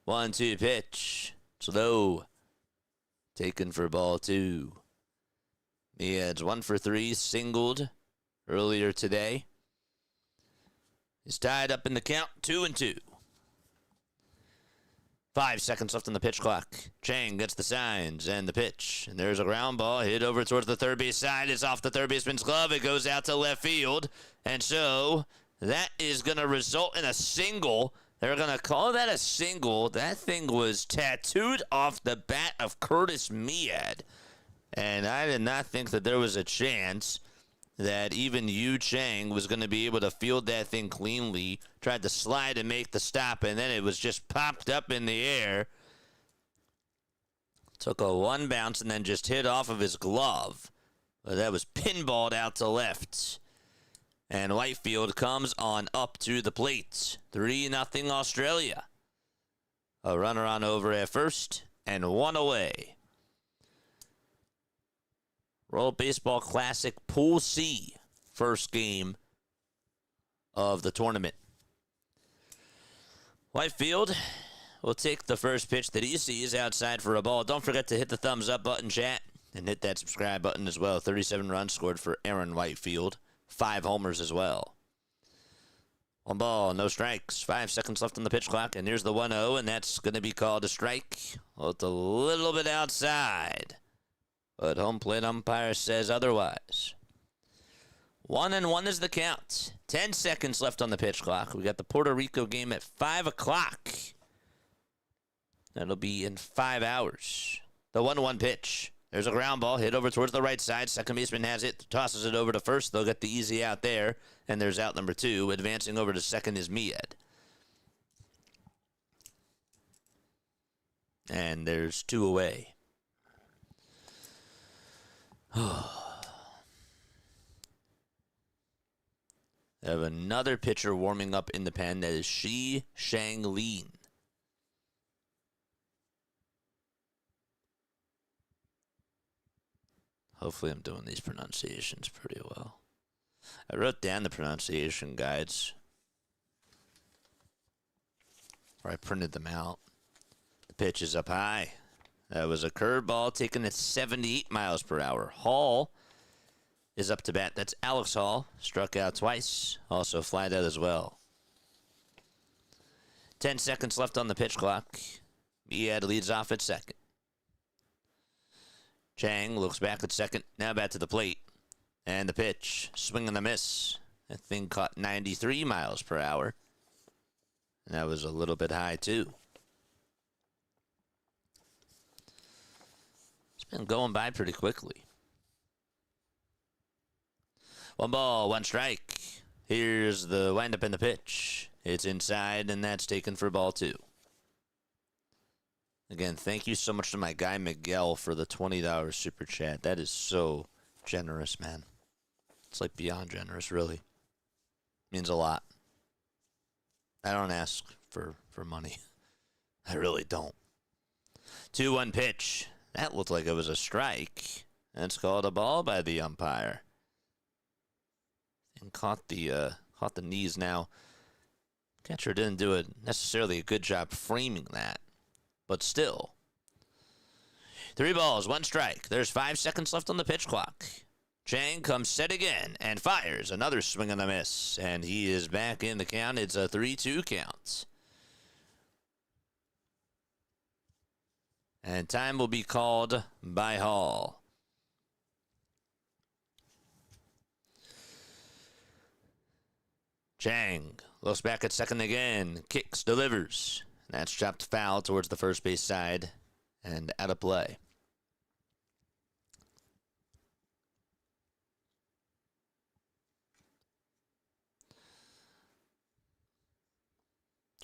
1-2 pitch. Slow. Taken for ball 2. Mead's 1 for 3, singled earlier today. He's tied up in the count, 2-2. 5 seconds left on the pitch clock. Chang gets the signs and the pitch. And there's a ground ball hit over towards the third base side. It's off the third baseman's glove. It goes out to left field. And so that is going to result in a single. They're going to call that a single. That thing was tattooed off the bat of Curtis Mead. And I did not think that there was a chance that even Yu Chang was going to be able to field that thing cleanly. Tried to slide and make the stop, and then it was just popped up in the air. Took a one bounce and then just hit off of his glove. But that was pinballed out to left. And Whitefield comes on up to the plate. 3-0 Australia. A runner on over at first and one away. World Baseball Classic Pool C. First game of the tournament. Whitefield will take the first pitch that he sees outside for a ball. Don't forget to hit the thumbs up button, chat, and hit that subscribe button as well. 37 runs scored for Aaron Whitefield. 5 homers as well. 1 ball, no strikes. 5 seconds left on the pitch clock, and here's the 1-0, and that's going to be called a strike. Well, it's a little bit outside, but home plate umpire says otherwise. 1-1 is the count. 10 seconds left on the pitch clock. We got the Puerto Rico game at 5 o'clock. That'll be in 5 hours. The 1-1 pitch. There's a ground ball hit over towards the right side. Second baseman has it, tosses it over to first. They'll get the easy out there, and there's out number 2. Advancing over to second is Mied. And there's 2 away. They have another pitcher warming up in the pen. That is Shi Shang Lin. Hopefully I'm doing these pronunciations pretty well. I wrote down the pronunciation guides. Or I printed them out. The pitch is up high. That was a curveball taken at 78 miles per hour. Hall is up to bat. That's Alex Hall. Struck out twice. Also flied out as well. 10 seconds left on the pitch clock. Mied leads off at second. Chang looks back at second. Now back to the plate. And the pitch. Swing and a miss. That thing caught 93 miles per hour. And that was a little bit high, too. It's been going by pretty quickly. 1 ball, 1 strike. Here's the windup in the pitch. It's inside, and that's taken for ball 2. Again, thank you so much to my guy Miguel for the $20 super chat. That is so generous, man. It's like beyond generous, really. Means a lot. I don't ask for money. I really don't. 2-1 pitch. That looked like it was a strike. That's called a ball by the umpire. And caught the knees now. Catcher didn't do necessarily a good job framing that. But still. 3 balls, 1 strike. There's 5 seconds left on the pitch clock. Chang comes set again and fires another swing and a miss. And he is back in the count. It's a 3-2 count. And time will be called by Hall. Chang looks back at second again. Kicks, delivers. That's chopped foul towards the first base side and out of play.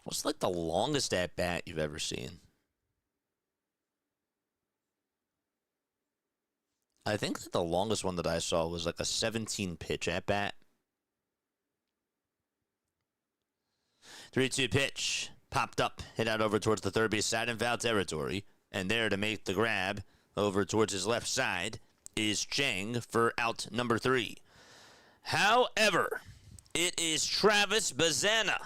What's like the longest at bat you've ever seen? I think that the longest one that I saw was like a 17 pitch at bat. 3-2 pitch. Popped up, hit out over towards the third base side in foul territory. And there to make the grab over towards his left side is Chang for out number 3. However, it is Travis Bazana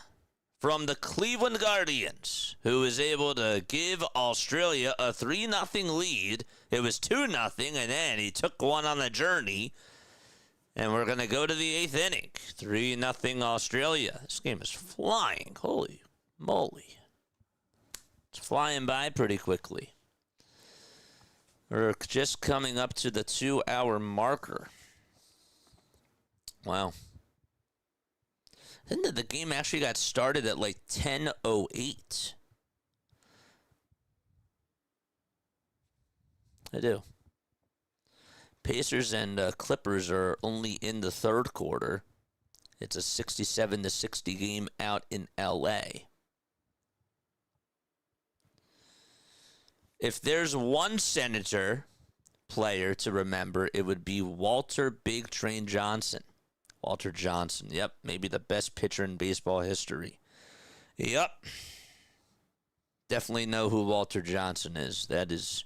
from the Cleveland Guardians who is able to give Australia a 3-0 lead. It was 2-0, and then he took one on the journey. And we're going to go to the 8th inning. 3-0 Australia. This game is flying. Holy moly. It's flying by pretty quickly. We're just coming up to the 2-hour marker. Wow. I think that the game actually got started at like 10:08. I do. Pacers and Clippers are only in the third quarter. It's a 67-60 game out in L.A. If there's one Senator player to remember, it would be Walter Big Train Johnson. Walter Johnson, yep, maybe the best pitcher in baseball history. Yep. Definitely know who Walter Johnson is. That is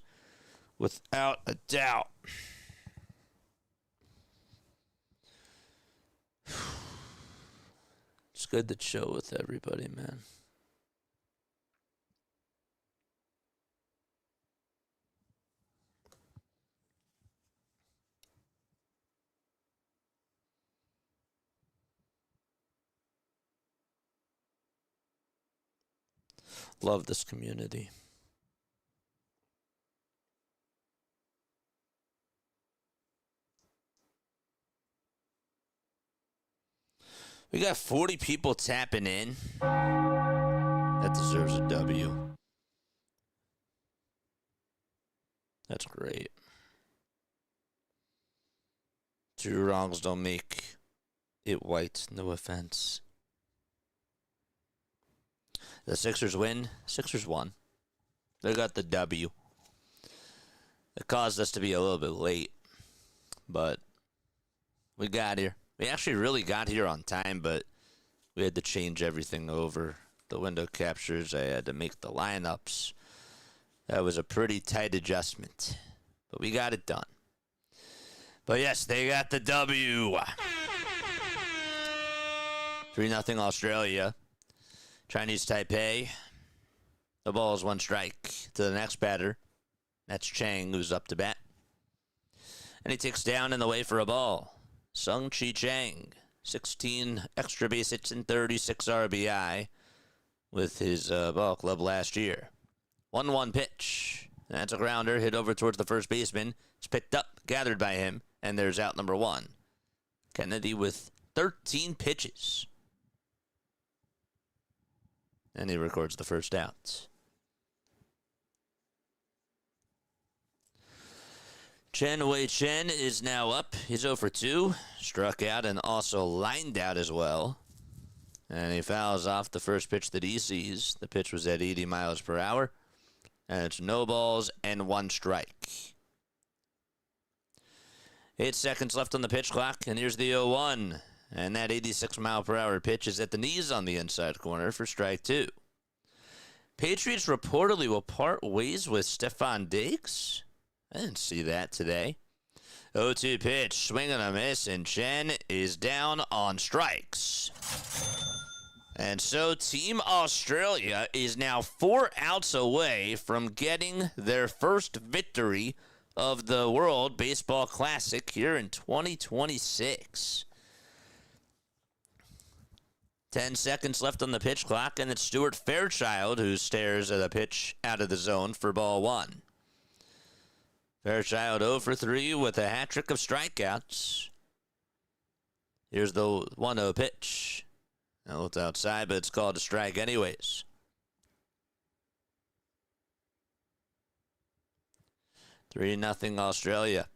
without a doubt. It's good to chill with everybody, man. Love this community. We got 40 people tapping in. That deserves a W. That's great. Two wrongs don't make it white. No offense. The Sixers win. Sixers won. They got the W. It caused us to be a little bit late, but we got here. We actually really got here on time, but we had to change everything over. The window captures, I had to make the lineups. That was a pretty tight adjustment, but we got it done. But yes, they got the W. 3-0 Australia. Chinese Taipei. The ball is one strike to the next batter. That's Chang, who's up to bat. And he takes down in the way for a ball. Sung-Chi Chang, 16 extra base hits and 36 RBI with his ball club last year. 1-1 pitch. That's a grounder hit over towards the first baseman. It's picked up, gathered by him, and there's out number one. Kennedy with 13 pitches. And he records the first out. Chen Wei Chen is now up. He's 0 for 2. Struck out and also lined out as well. And he fouls off the first pitch that he sees. The pitch was at 80 miles per hour. And it's no balls and 1 strike. 8 seconds left on the pitch clock. And here's the 0-1. And that 86 mile per hour pitch is at the knees on the inside corner for strike 2. Patriots reportedly will part ways with Stephon Diggs. I didn't see that today. 0-2 pitch, swing and a miss, and Chen is down on strikes. And so Team Australia is now 4 outs away from getting their first victory of the World Baseball Classic here in 2026. 10 seconds left on the pitch clock, and it's Stuart Fairchild who stares at a pitch out of the zone for ball 1. Fairchild 0 for 3 with a hat trick of strikeouts. Here's the 1-0 pitch. Now it's outside, but it's called a strike anyways. Three 0 Australia.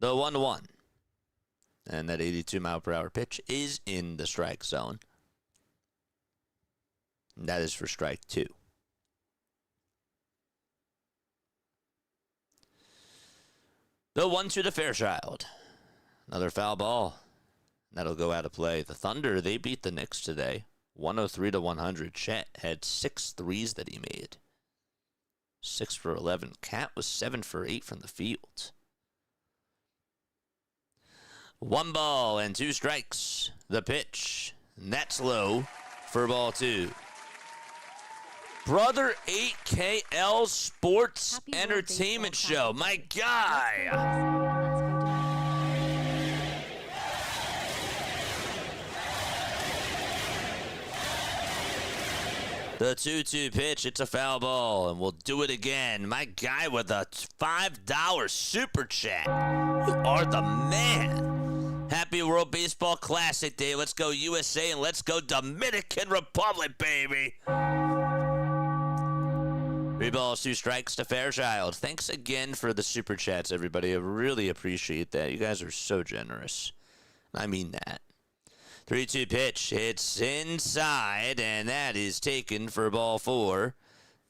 The 1-1. And that 82 mile per hour pitch is in the strike zone. And that is for strike 2. The 1-2 to Fairchild. Another foul ball. That'll go out of play. The Thunder, they beat the Knicks today. 103 to 100. Chet had 6 threes that he made. 6 for 11. Cat was 7 for 8 from the field. 1 ball and 2 strikes. The pitch. And that's low for ball 2. Brother 8KL Sports
Happy
Entertainment Show. My guy. The 2-2 pitch. It's a foul ball, and we'll do it again. My guy with a $5 super chat. You are the man. Happy World Baseball Classic Day. Let's go USA and let's go Dominican Republic, baby. 3 balls, 2 strikes to Fairchild. Thanks again for the super chats, everybody. I really appreciate that. You guys are so generous. I mean that. 3-2 pitch. It's inside, and that is taken for ball 4.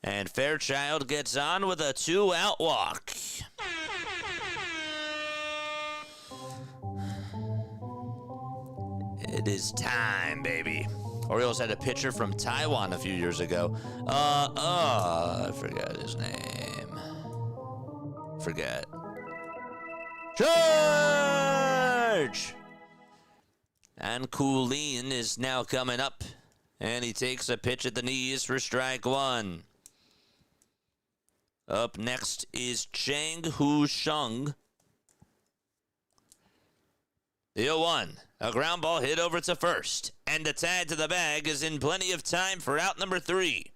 And Fairchild gets on with a 2-out walk. It is time, baby. Orioles had a pitcher from Taiwan a few years ago. I forgot his name. Forget. Charge! And Coolin is now coming up. And he takes a pitch at the knees for strike 1. Up next is Chang Hu Sheng. The 0-1. A ground ball hit over to first. And the tag to the bag is in plenty of time for out number 3.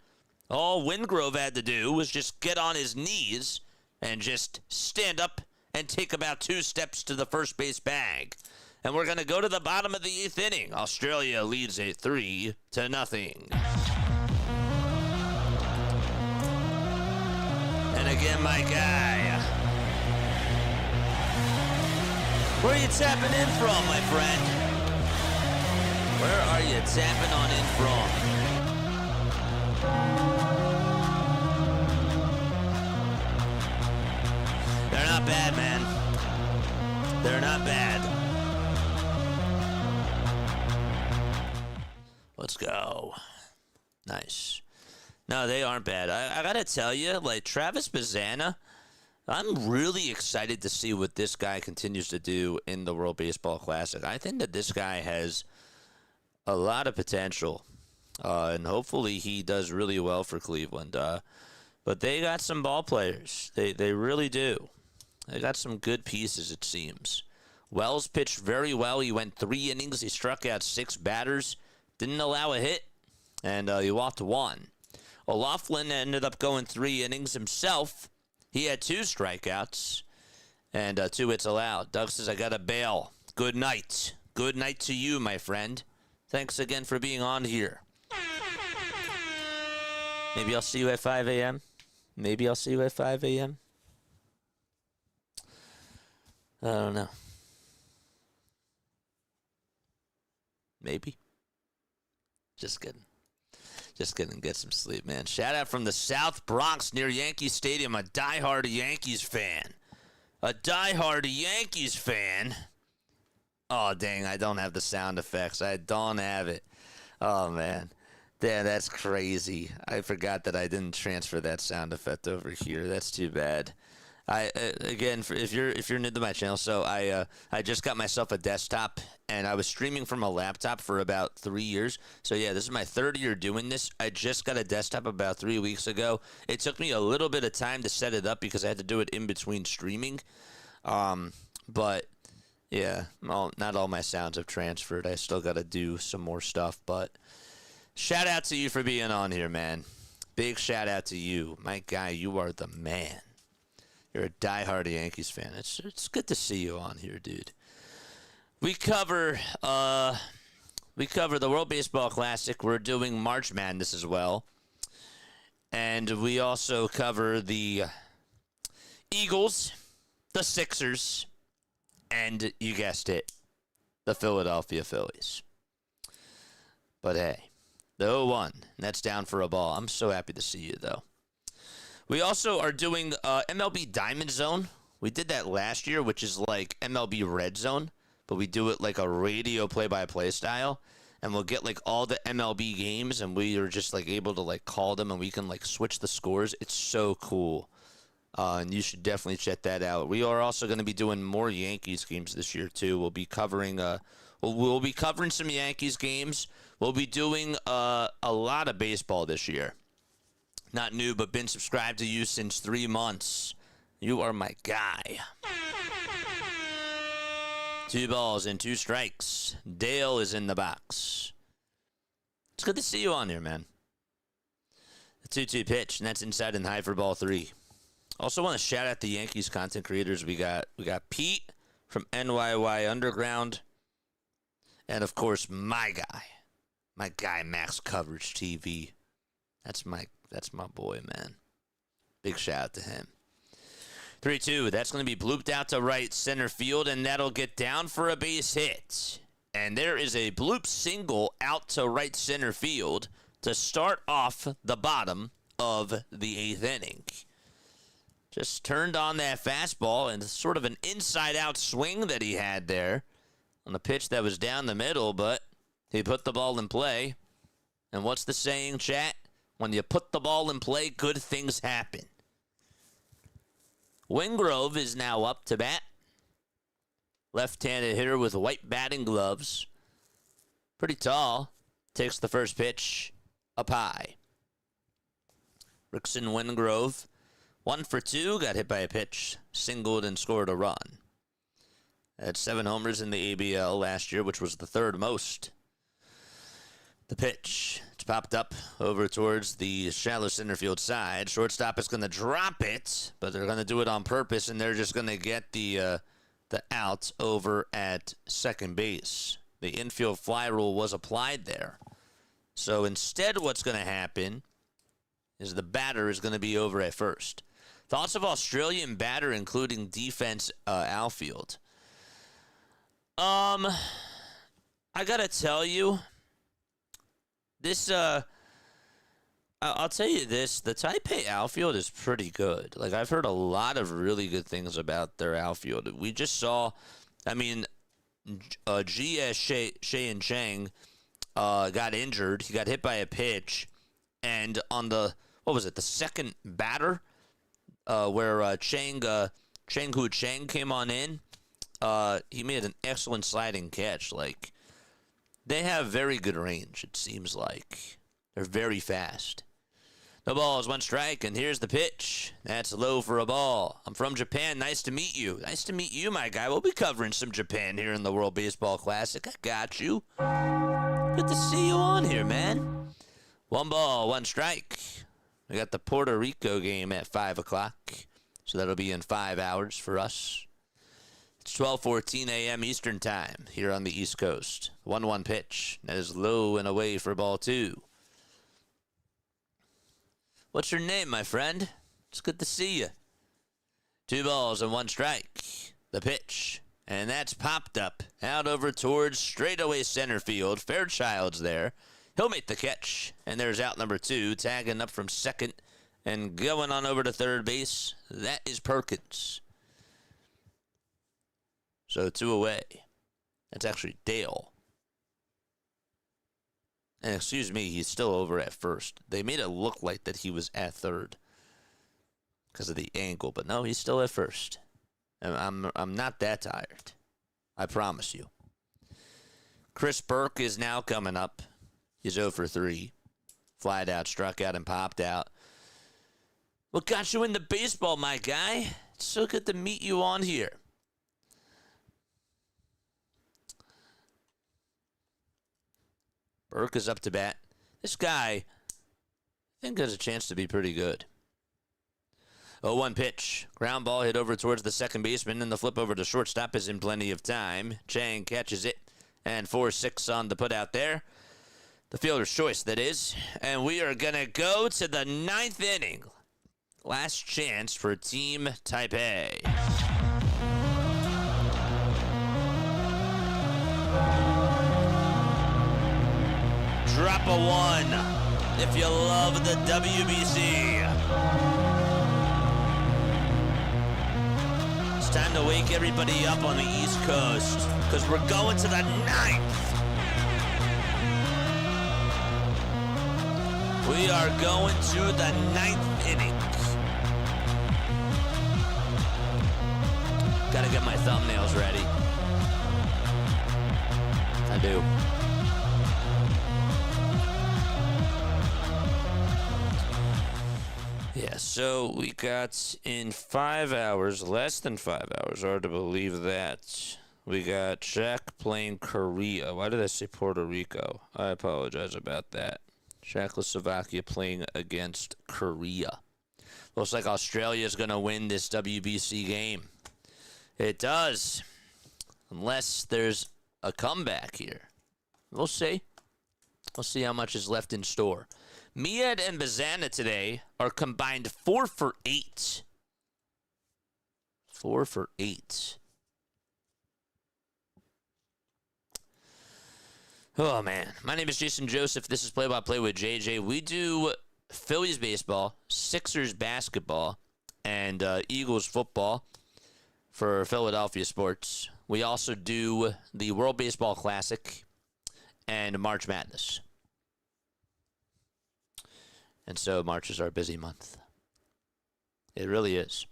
All Wingrove had to do was just get on his knees and just stand up and take about 2 steps to the first base bag. And we're going to go to the bottom of the 8th inning. Australia leads it 3-0. And again, my guy. Where are you tapping in from, my friend? Where are you tapping on in from? They're not bad, man. They're not bad. Let's go. Nice. No, they aren't bad. I gotta tell you, like, Travis Bazzana, I'm really excited to see what this guy continues to do in the World Baseball Classic. I think that this guy has a lot of potential, and hopefully he does really well for Cleveland. But they got some ball players. They really do. They got some good pieces, it seems. Wells pitched very well. He went 3 innings. He struck out 6 batters. Didn't allow a hit, and he walked 1. O'Loughlin ended up going 3 innings himself. He had 2 strikeouts and 2 hits allowed. Doug says, I got to bail. Good night. Good night to you, my friend. Thanks again for being on here. Maybe I'll see you at 5 a.m. Maybe I'll see you at 5 a.m. I don't know. Maybe. Just kidding. Just kidding. Get some sleep, man. Shout out from the South Bronx near Yankee Stadium. A diehard Yankees fan. A diehard Yankees fan. Oh, dang. I don't have the sound effects. I don't have it. Oh, man. Damn, that's crazy. I forgot that I didn't transfer that sound effect over here. That's too bad. Again, if you're new to my channel, so I just got myself a desktop, and I was streaming from a laptop for about 3 years. So yeah, this is my 3rd year doing this. I just got a desktop about 3 weeks ago. It took me a little bit of time to set it up because I had to do it in between streaming. But yeah, not all my sounds have transferred. I still got to do some more stuff. But shout out to you for being on here, man. Big shout out to you, my guy. You are the man. You're a diehard Yankees fan. It's good to see you on here, dude. We cover the World Baseball Classic. We're doing March Madness as well. And we also cover the Eagles, the Sixers, and you guessed it, the Philadelphia Phillies. But hey, the 0-1, that's down for a ball. I'm so happy to see you, though. We also are doing MLB Diamond Zone. We did that last year, which is like MLB Red Zone, but we do it like a radio play-by-play style, and we'll get like all the MLB games, and we are just like able to like call them, and we can like switch the scores. It's so cool, and you should definitely check that out. We are also going to be doing more Yankees games this year too. We'll be covering we'll be covering some Yankees games. We'll be doing a lot of baseball this year. Not new, but been subscribed to you since 3 months. You are my guy. 2 balls and 2 strikes. Dale is in the box. It's good to see you on here, man. The 2-2 pitch, and that's inside and high for ball 3. Also want to shout out the Yankees content creators. We got Pete from NYY Underground, and of course my guy Max Coverage TV. That's my boy, man. Big shout out to him. 3-2. That's going to be blooped out to right center field, and that'll get down for a base hit. And there is a bloop single out to right center field to start off the bottom of the 8th inning. Just turned on that fastball and sort of an inside-out swing that he had there on a pitch that was down the middle, but he put the ball in play. And what's the saying, chat? When you put the ball in play, good things happen. Wingrove is now up to bat. Left-handed hitter with white batting gloves. Pretty tall. Takes the first pitch up high. Rickson Wingrove, 1 for 2, got hit by a pitch, singled and scored a run. Had 7 homers in the ABL last year, which was the 3rd most. The pitch, it's popped up over towards the shallow center field side. Shortstop is going to drop it, but they're going to do it on purpose, and they're just going to get the out over at second base. The infield fly rule was applied there. So instead what's going to happen is the batter is going to be over at first. Thoughts of Australian batter, including defense outfield. I got to tell you, this, I'll tell you this, the Taipei outfield is pretty good. Like, I've heard a lot of really good things about their outfield. We just saw, G.S. Shea Chang got injured. He got hit by a pitch, and on the, the second batter, where Chang Hu Chang came on in, he made an excellent sliding catch. Like, they have very good range, it seems like. They're very fast. No balls, 1 strike, and here's the pitch. That's low for a ball. I'm from Japan. Nice to meet you. Nice to meet you, my guy. We'll be covering some Japan here in the World Baseball Classic. I got you. Good to see you on here, man. 1 ball, 1 strike. We got the Puerto Rico game at 5 o'clock, so that'll be in 5 hours for us. It's 12:14 a.m. Eastern Time here on the East Coast. 1-1 pitch. That is low and away for ball 2. What's your name, my friend? It's good to see you. 2 balls and 1 strike. The pitch. And that's popped up out over towards straightaway center field. Fairchild's there. He'll make the catch. And there's out number 2, tagging up from second and going on over to third base. That is Perkins. So 2 away. That's actually Dale. And excuse me, he's still over at first. They made it look like that he was at third because of the angle, but no, he's still at first. And I'm not that tired. I promise you. Chris Burke is now coming up. He's 0 for 3. Flied out, struck out, and popped out. What got you into baseball, my guy? It's so good to meet you on here. Burke is up to bat. This guy, I think, has a chance to be pretty good. 0-1 pitch. Ground ball hit over towards the second baseman, and the flip over to shortstop is in plenty of time. Chang catches it, and 4-6 on the put out there. The fielder's choice, that is. And we are going to go to the 9th inning. Last chance for Team Taipei. Drop a 1 if you love the WBC. It's time to wake everybody up on the East Coast because we're going to the 9th. We are going to the 9th inning. Gotta get my thumbnails ready. I do. Yeah, so we got in 5 hours, less than 5 hours, hard to believe that. We got Czech playing Korea. Why did I say Puerto Rico? I apologize about that. Czechoslovakia playing against Korea. Looks like Australia's going to win this WBC game. It does. Unless there's a comeback here. We'll see. We'll see how much is left in store. Mied and Bazana today are combined 4 for 8. 4 for 8. Oh, man. My name is Jason Joseph. This is Play-by-Play with JJ. We do Phillies baseball, Sixers basketball, and Eagles football for Philadelphia sports. We also do the World Baseball Classic and March Madness. And so March is our busy month. It really is.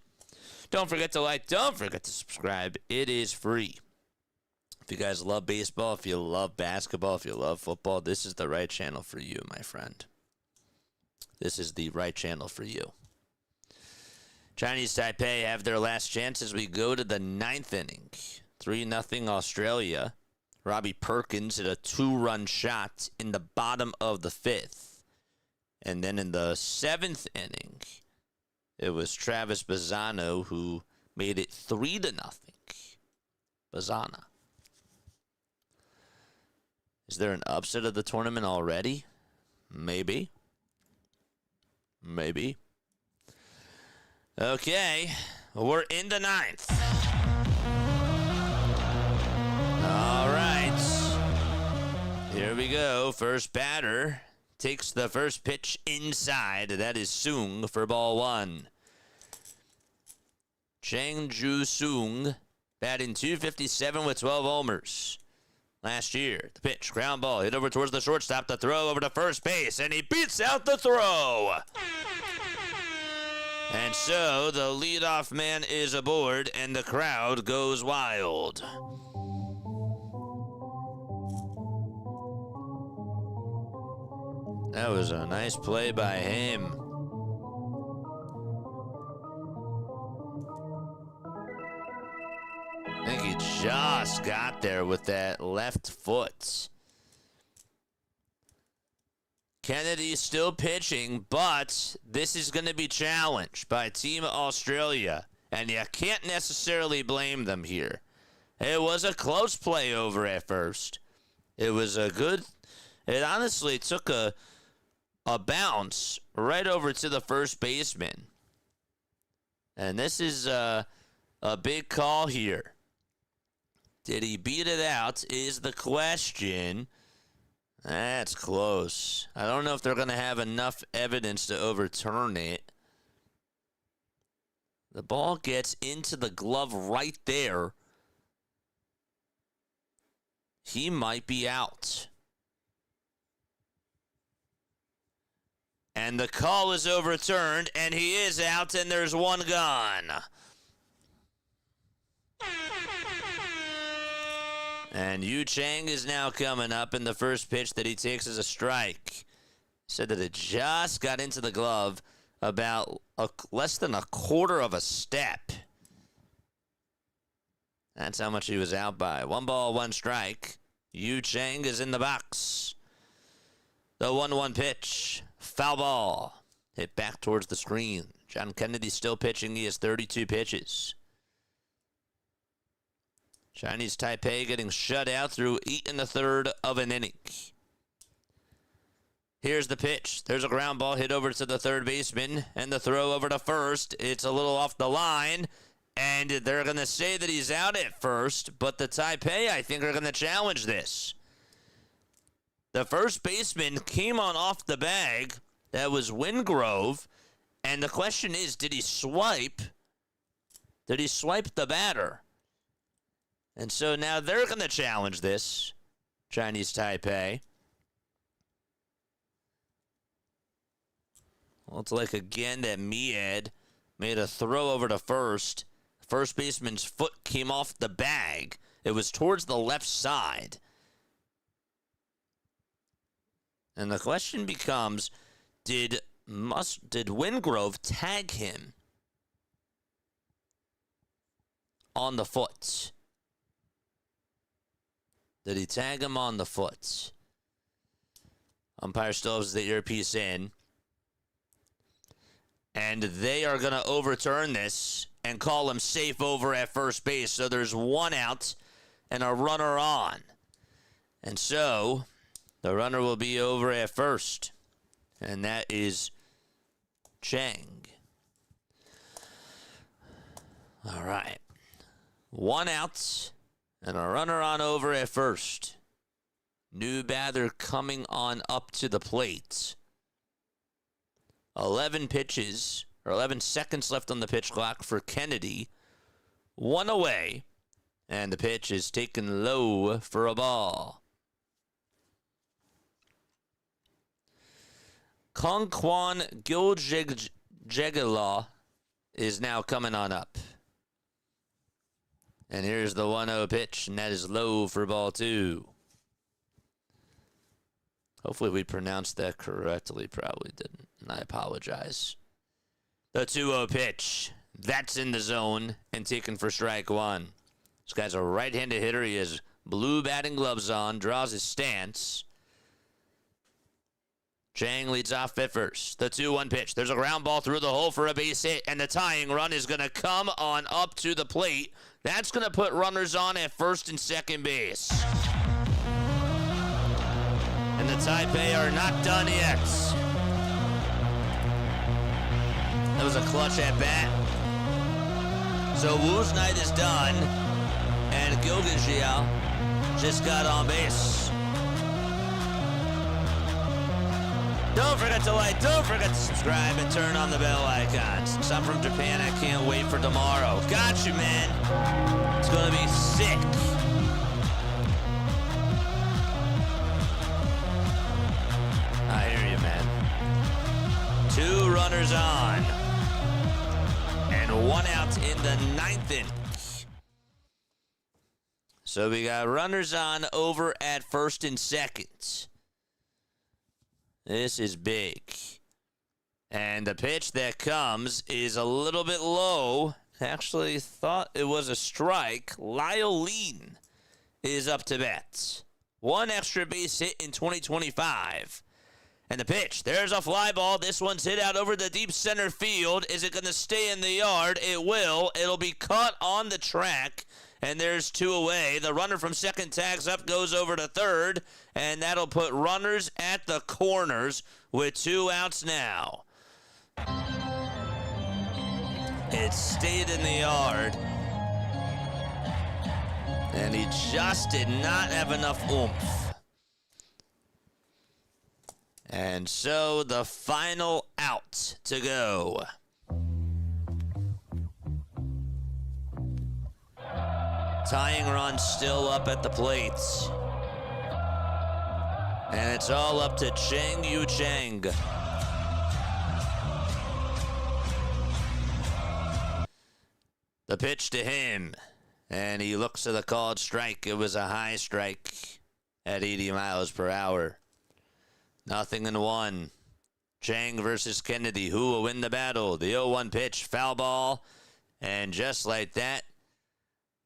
Don't forget to like. Don't forget to subscribe. It is free. If you guys love baseball, if you love basketball, if you love football, this is the right channel for you, my friend. This is the right channel for you. Chinese Taipei have their last chance as we go to the 9th inning. 3-0 Australia. Robbie Perkins hit a 2-run shot in the bottom of the 5th. And then in the 7th inning, it was Travis Bazzano who made it 3-0. Bazzana. Is there an upset of the tournament already? Maybe. Maybe. Okay, we're in the 9th. All right. Here we go. First batter takes the first pitch inside. That is Sung for ball 1. Chang Ju Sung batting .257 with 12 homers. Last year, the pitch, ground ball, hit over towards the shortstop, the throw over to first base, and he beats out the throw. And so the leadoff man is aboard, and the crowd goes wild. That was a nice play by him. I think he just got there with that left foot. Kennedy still pitching, but this is going to be challenged by Team Australia, and you can't necessarily blame them here. It was a close play over at first. It was a good... It honestly took a bounce right over to the first baseman. And this is a big call here. Did he beat it out is the question. That's close. I don't know if they're going to have enough evidence to overturn it. The ball gets into the glove right there. He might be out. And the call is overturned, and he is out, and there's one gone. And Yu Chang is now coming up, and the first pitch that he takes is a strike. Said that it just got into the glove about less than a quarter of a step. That's how much he was out by. 1 ball, 1 strike. Yu Chang is in the box. The 1-1 pitch. Foul ball. Hit back towards the screen. John Kennedy still pitching. He has 32 pitches. Chinese Taipei getting shut out through 8 1/3 of an inning. Here's the pitch. There's a ground ball hit over to the third baseman, and the throw over to first. It's a little off the line, and they're going to say that he's out at first, but the Taipei, I think, are going to challenge this. The first baseman came on off the bag. That was Wingrove, and the question is, did he swipe? Did he swipe the batter? And so now they're going to challenge this, Chinese Taipei. Looks like again that Mied made a throw over to first. First baseman's foot came off the bag. It was towards the left side. And the question becomes, did Wingrove tag him on the foot? Did he tag him on the foot? Umpire still has the earpiece in. And they are going to overturn this and call him safe over at first base. So there's 1 out and a runner on. And so the runner will be over at first. and that is Chang. All right. 1 out, and a runner on over at first. New batter coming on up to the plate. 11 pitches, or 11 seconds left on the pitch clock for Kennedy. 1 away, and the pitch is taken low for a ball. Kongkwan Giljegala is now coming on up. And here's the 1-0 pitch, and that is low for ball 2. Hopefully we pronounced that correctly. Probably didn't, and I apologize. The 2-0 pitch. That's in the zone and taken for strike 1. This guy's a right-handed hitter. He has blue batting gloves on, draws his stance. Chang leads off at first. The 2-1 pitch. There's a ground ball through the hole for a base hit, and the tying run is going to come on up to the plate. That's going to put runners on at first and second base. And the Taipei are not done yet. That was a clutch at bat. So Wu's night is done, and Gilgijia just got on base. Don't forget to like, don't forget to subscribe, and turn on the bell icon. Since I'm from Japan, I can't wait for tomorrow. Got you, man. It's going to be sick. I hear you, man. 2 runners on. And 1 out in the 9th inning. So we got runners on over at first and second. This is big. And the pitch that comes is a little bit low. Actually thought it was a strike. Lyle Lean is up to bat. 1 extra base hit in 2025. And the pitch, there's a fly ball. This one's hit out over the deep center field. Is it going to stay in the yard? It will. It'll be caught on the track. And there's 2 away. The runner from second tags up, goes over to third. And that'll put runners at the corners with 2 outs now. It stayed in the yard. And he just did not have enough oomph. And so the final out to go. Tying run still up at the plates. And it's all up to Chang Yu Chang. The pitch to him. And he looks at the called strike. It was a high strike at 80 miles per hour. 0-1. Chang versus Kennedy. Who will win the battle? The 0-1 pitch. Foul ball. And just like that,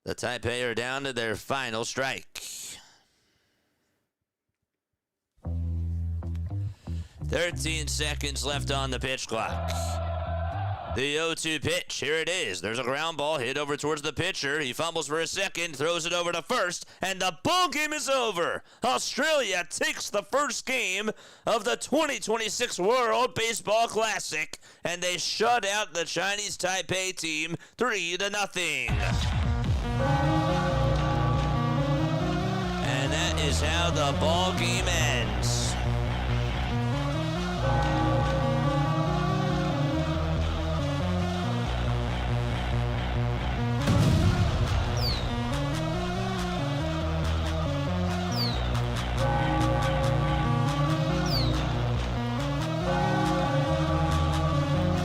the Taipei are down to their final strike. 13 seconds left on the pitch clock. The 0-2 pitch. Here it is. There's a ground ball hit over towards the pitcher. He fumbles for a second, throws it over to first, and the ball game is over. Australia takes the first game of the 2026 World Baseball Classic, and they shut out the Chinese Taipei team 3-0. And that is how the ball game ends.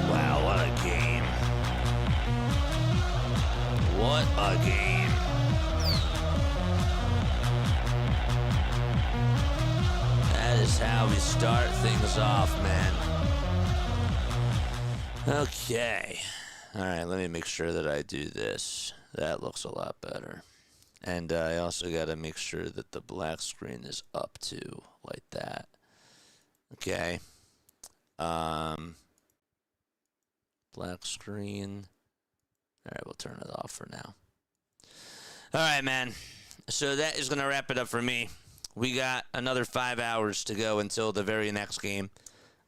Wow, what a game. What a game. That is how we start things off, man. Okay. All right, let me make sure that I do this. That looks a lot better. And I also got to make sure that the black screen is up too, like that. Okay. Black screen. All right, we'll turn it off for now. All right, man. So that is going to wrap it up for me. We got another 5 hours to go until the very next game,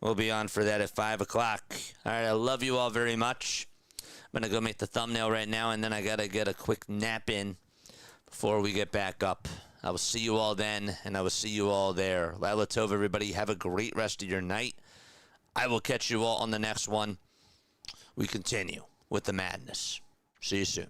We'll be on for that at 5 o'clock. All right, I love you all very much. I'm going to go make the thumbnail right now, and then I got to get a quick nap in before we get back up. I will see you all then, and I will see you all there. Laila Tov, everybody. Have a great rest of your night. I will catch you all on the next one. We continue with the madness. See you soon.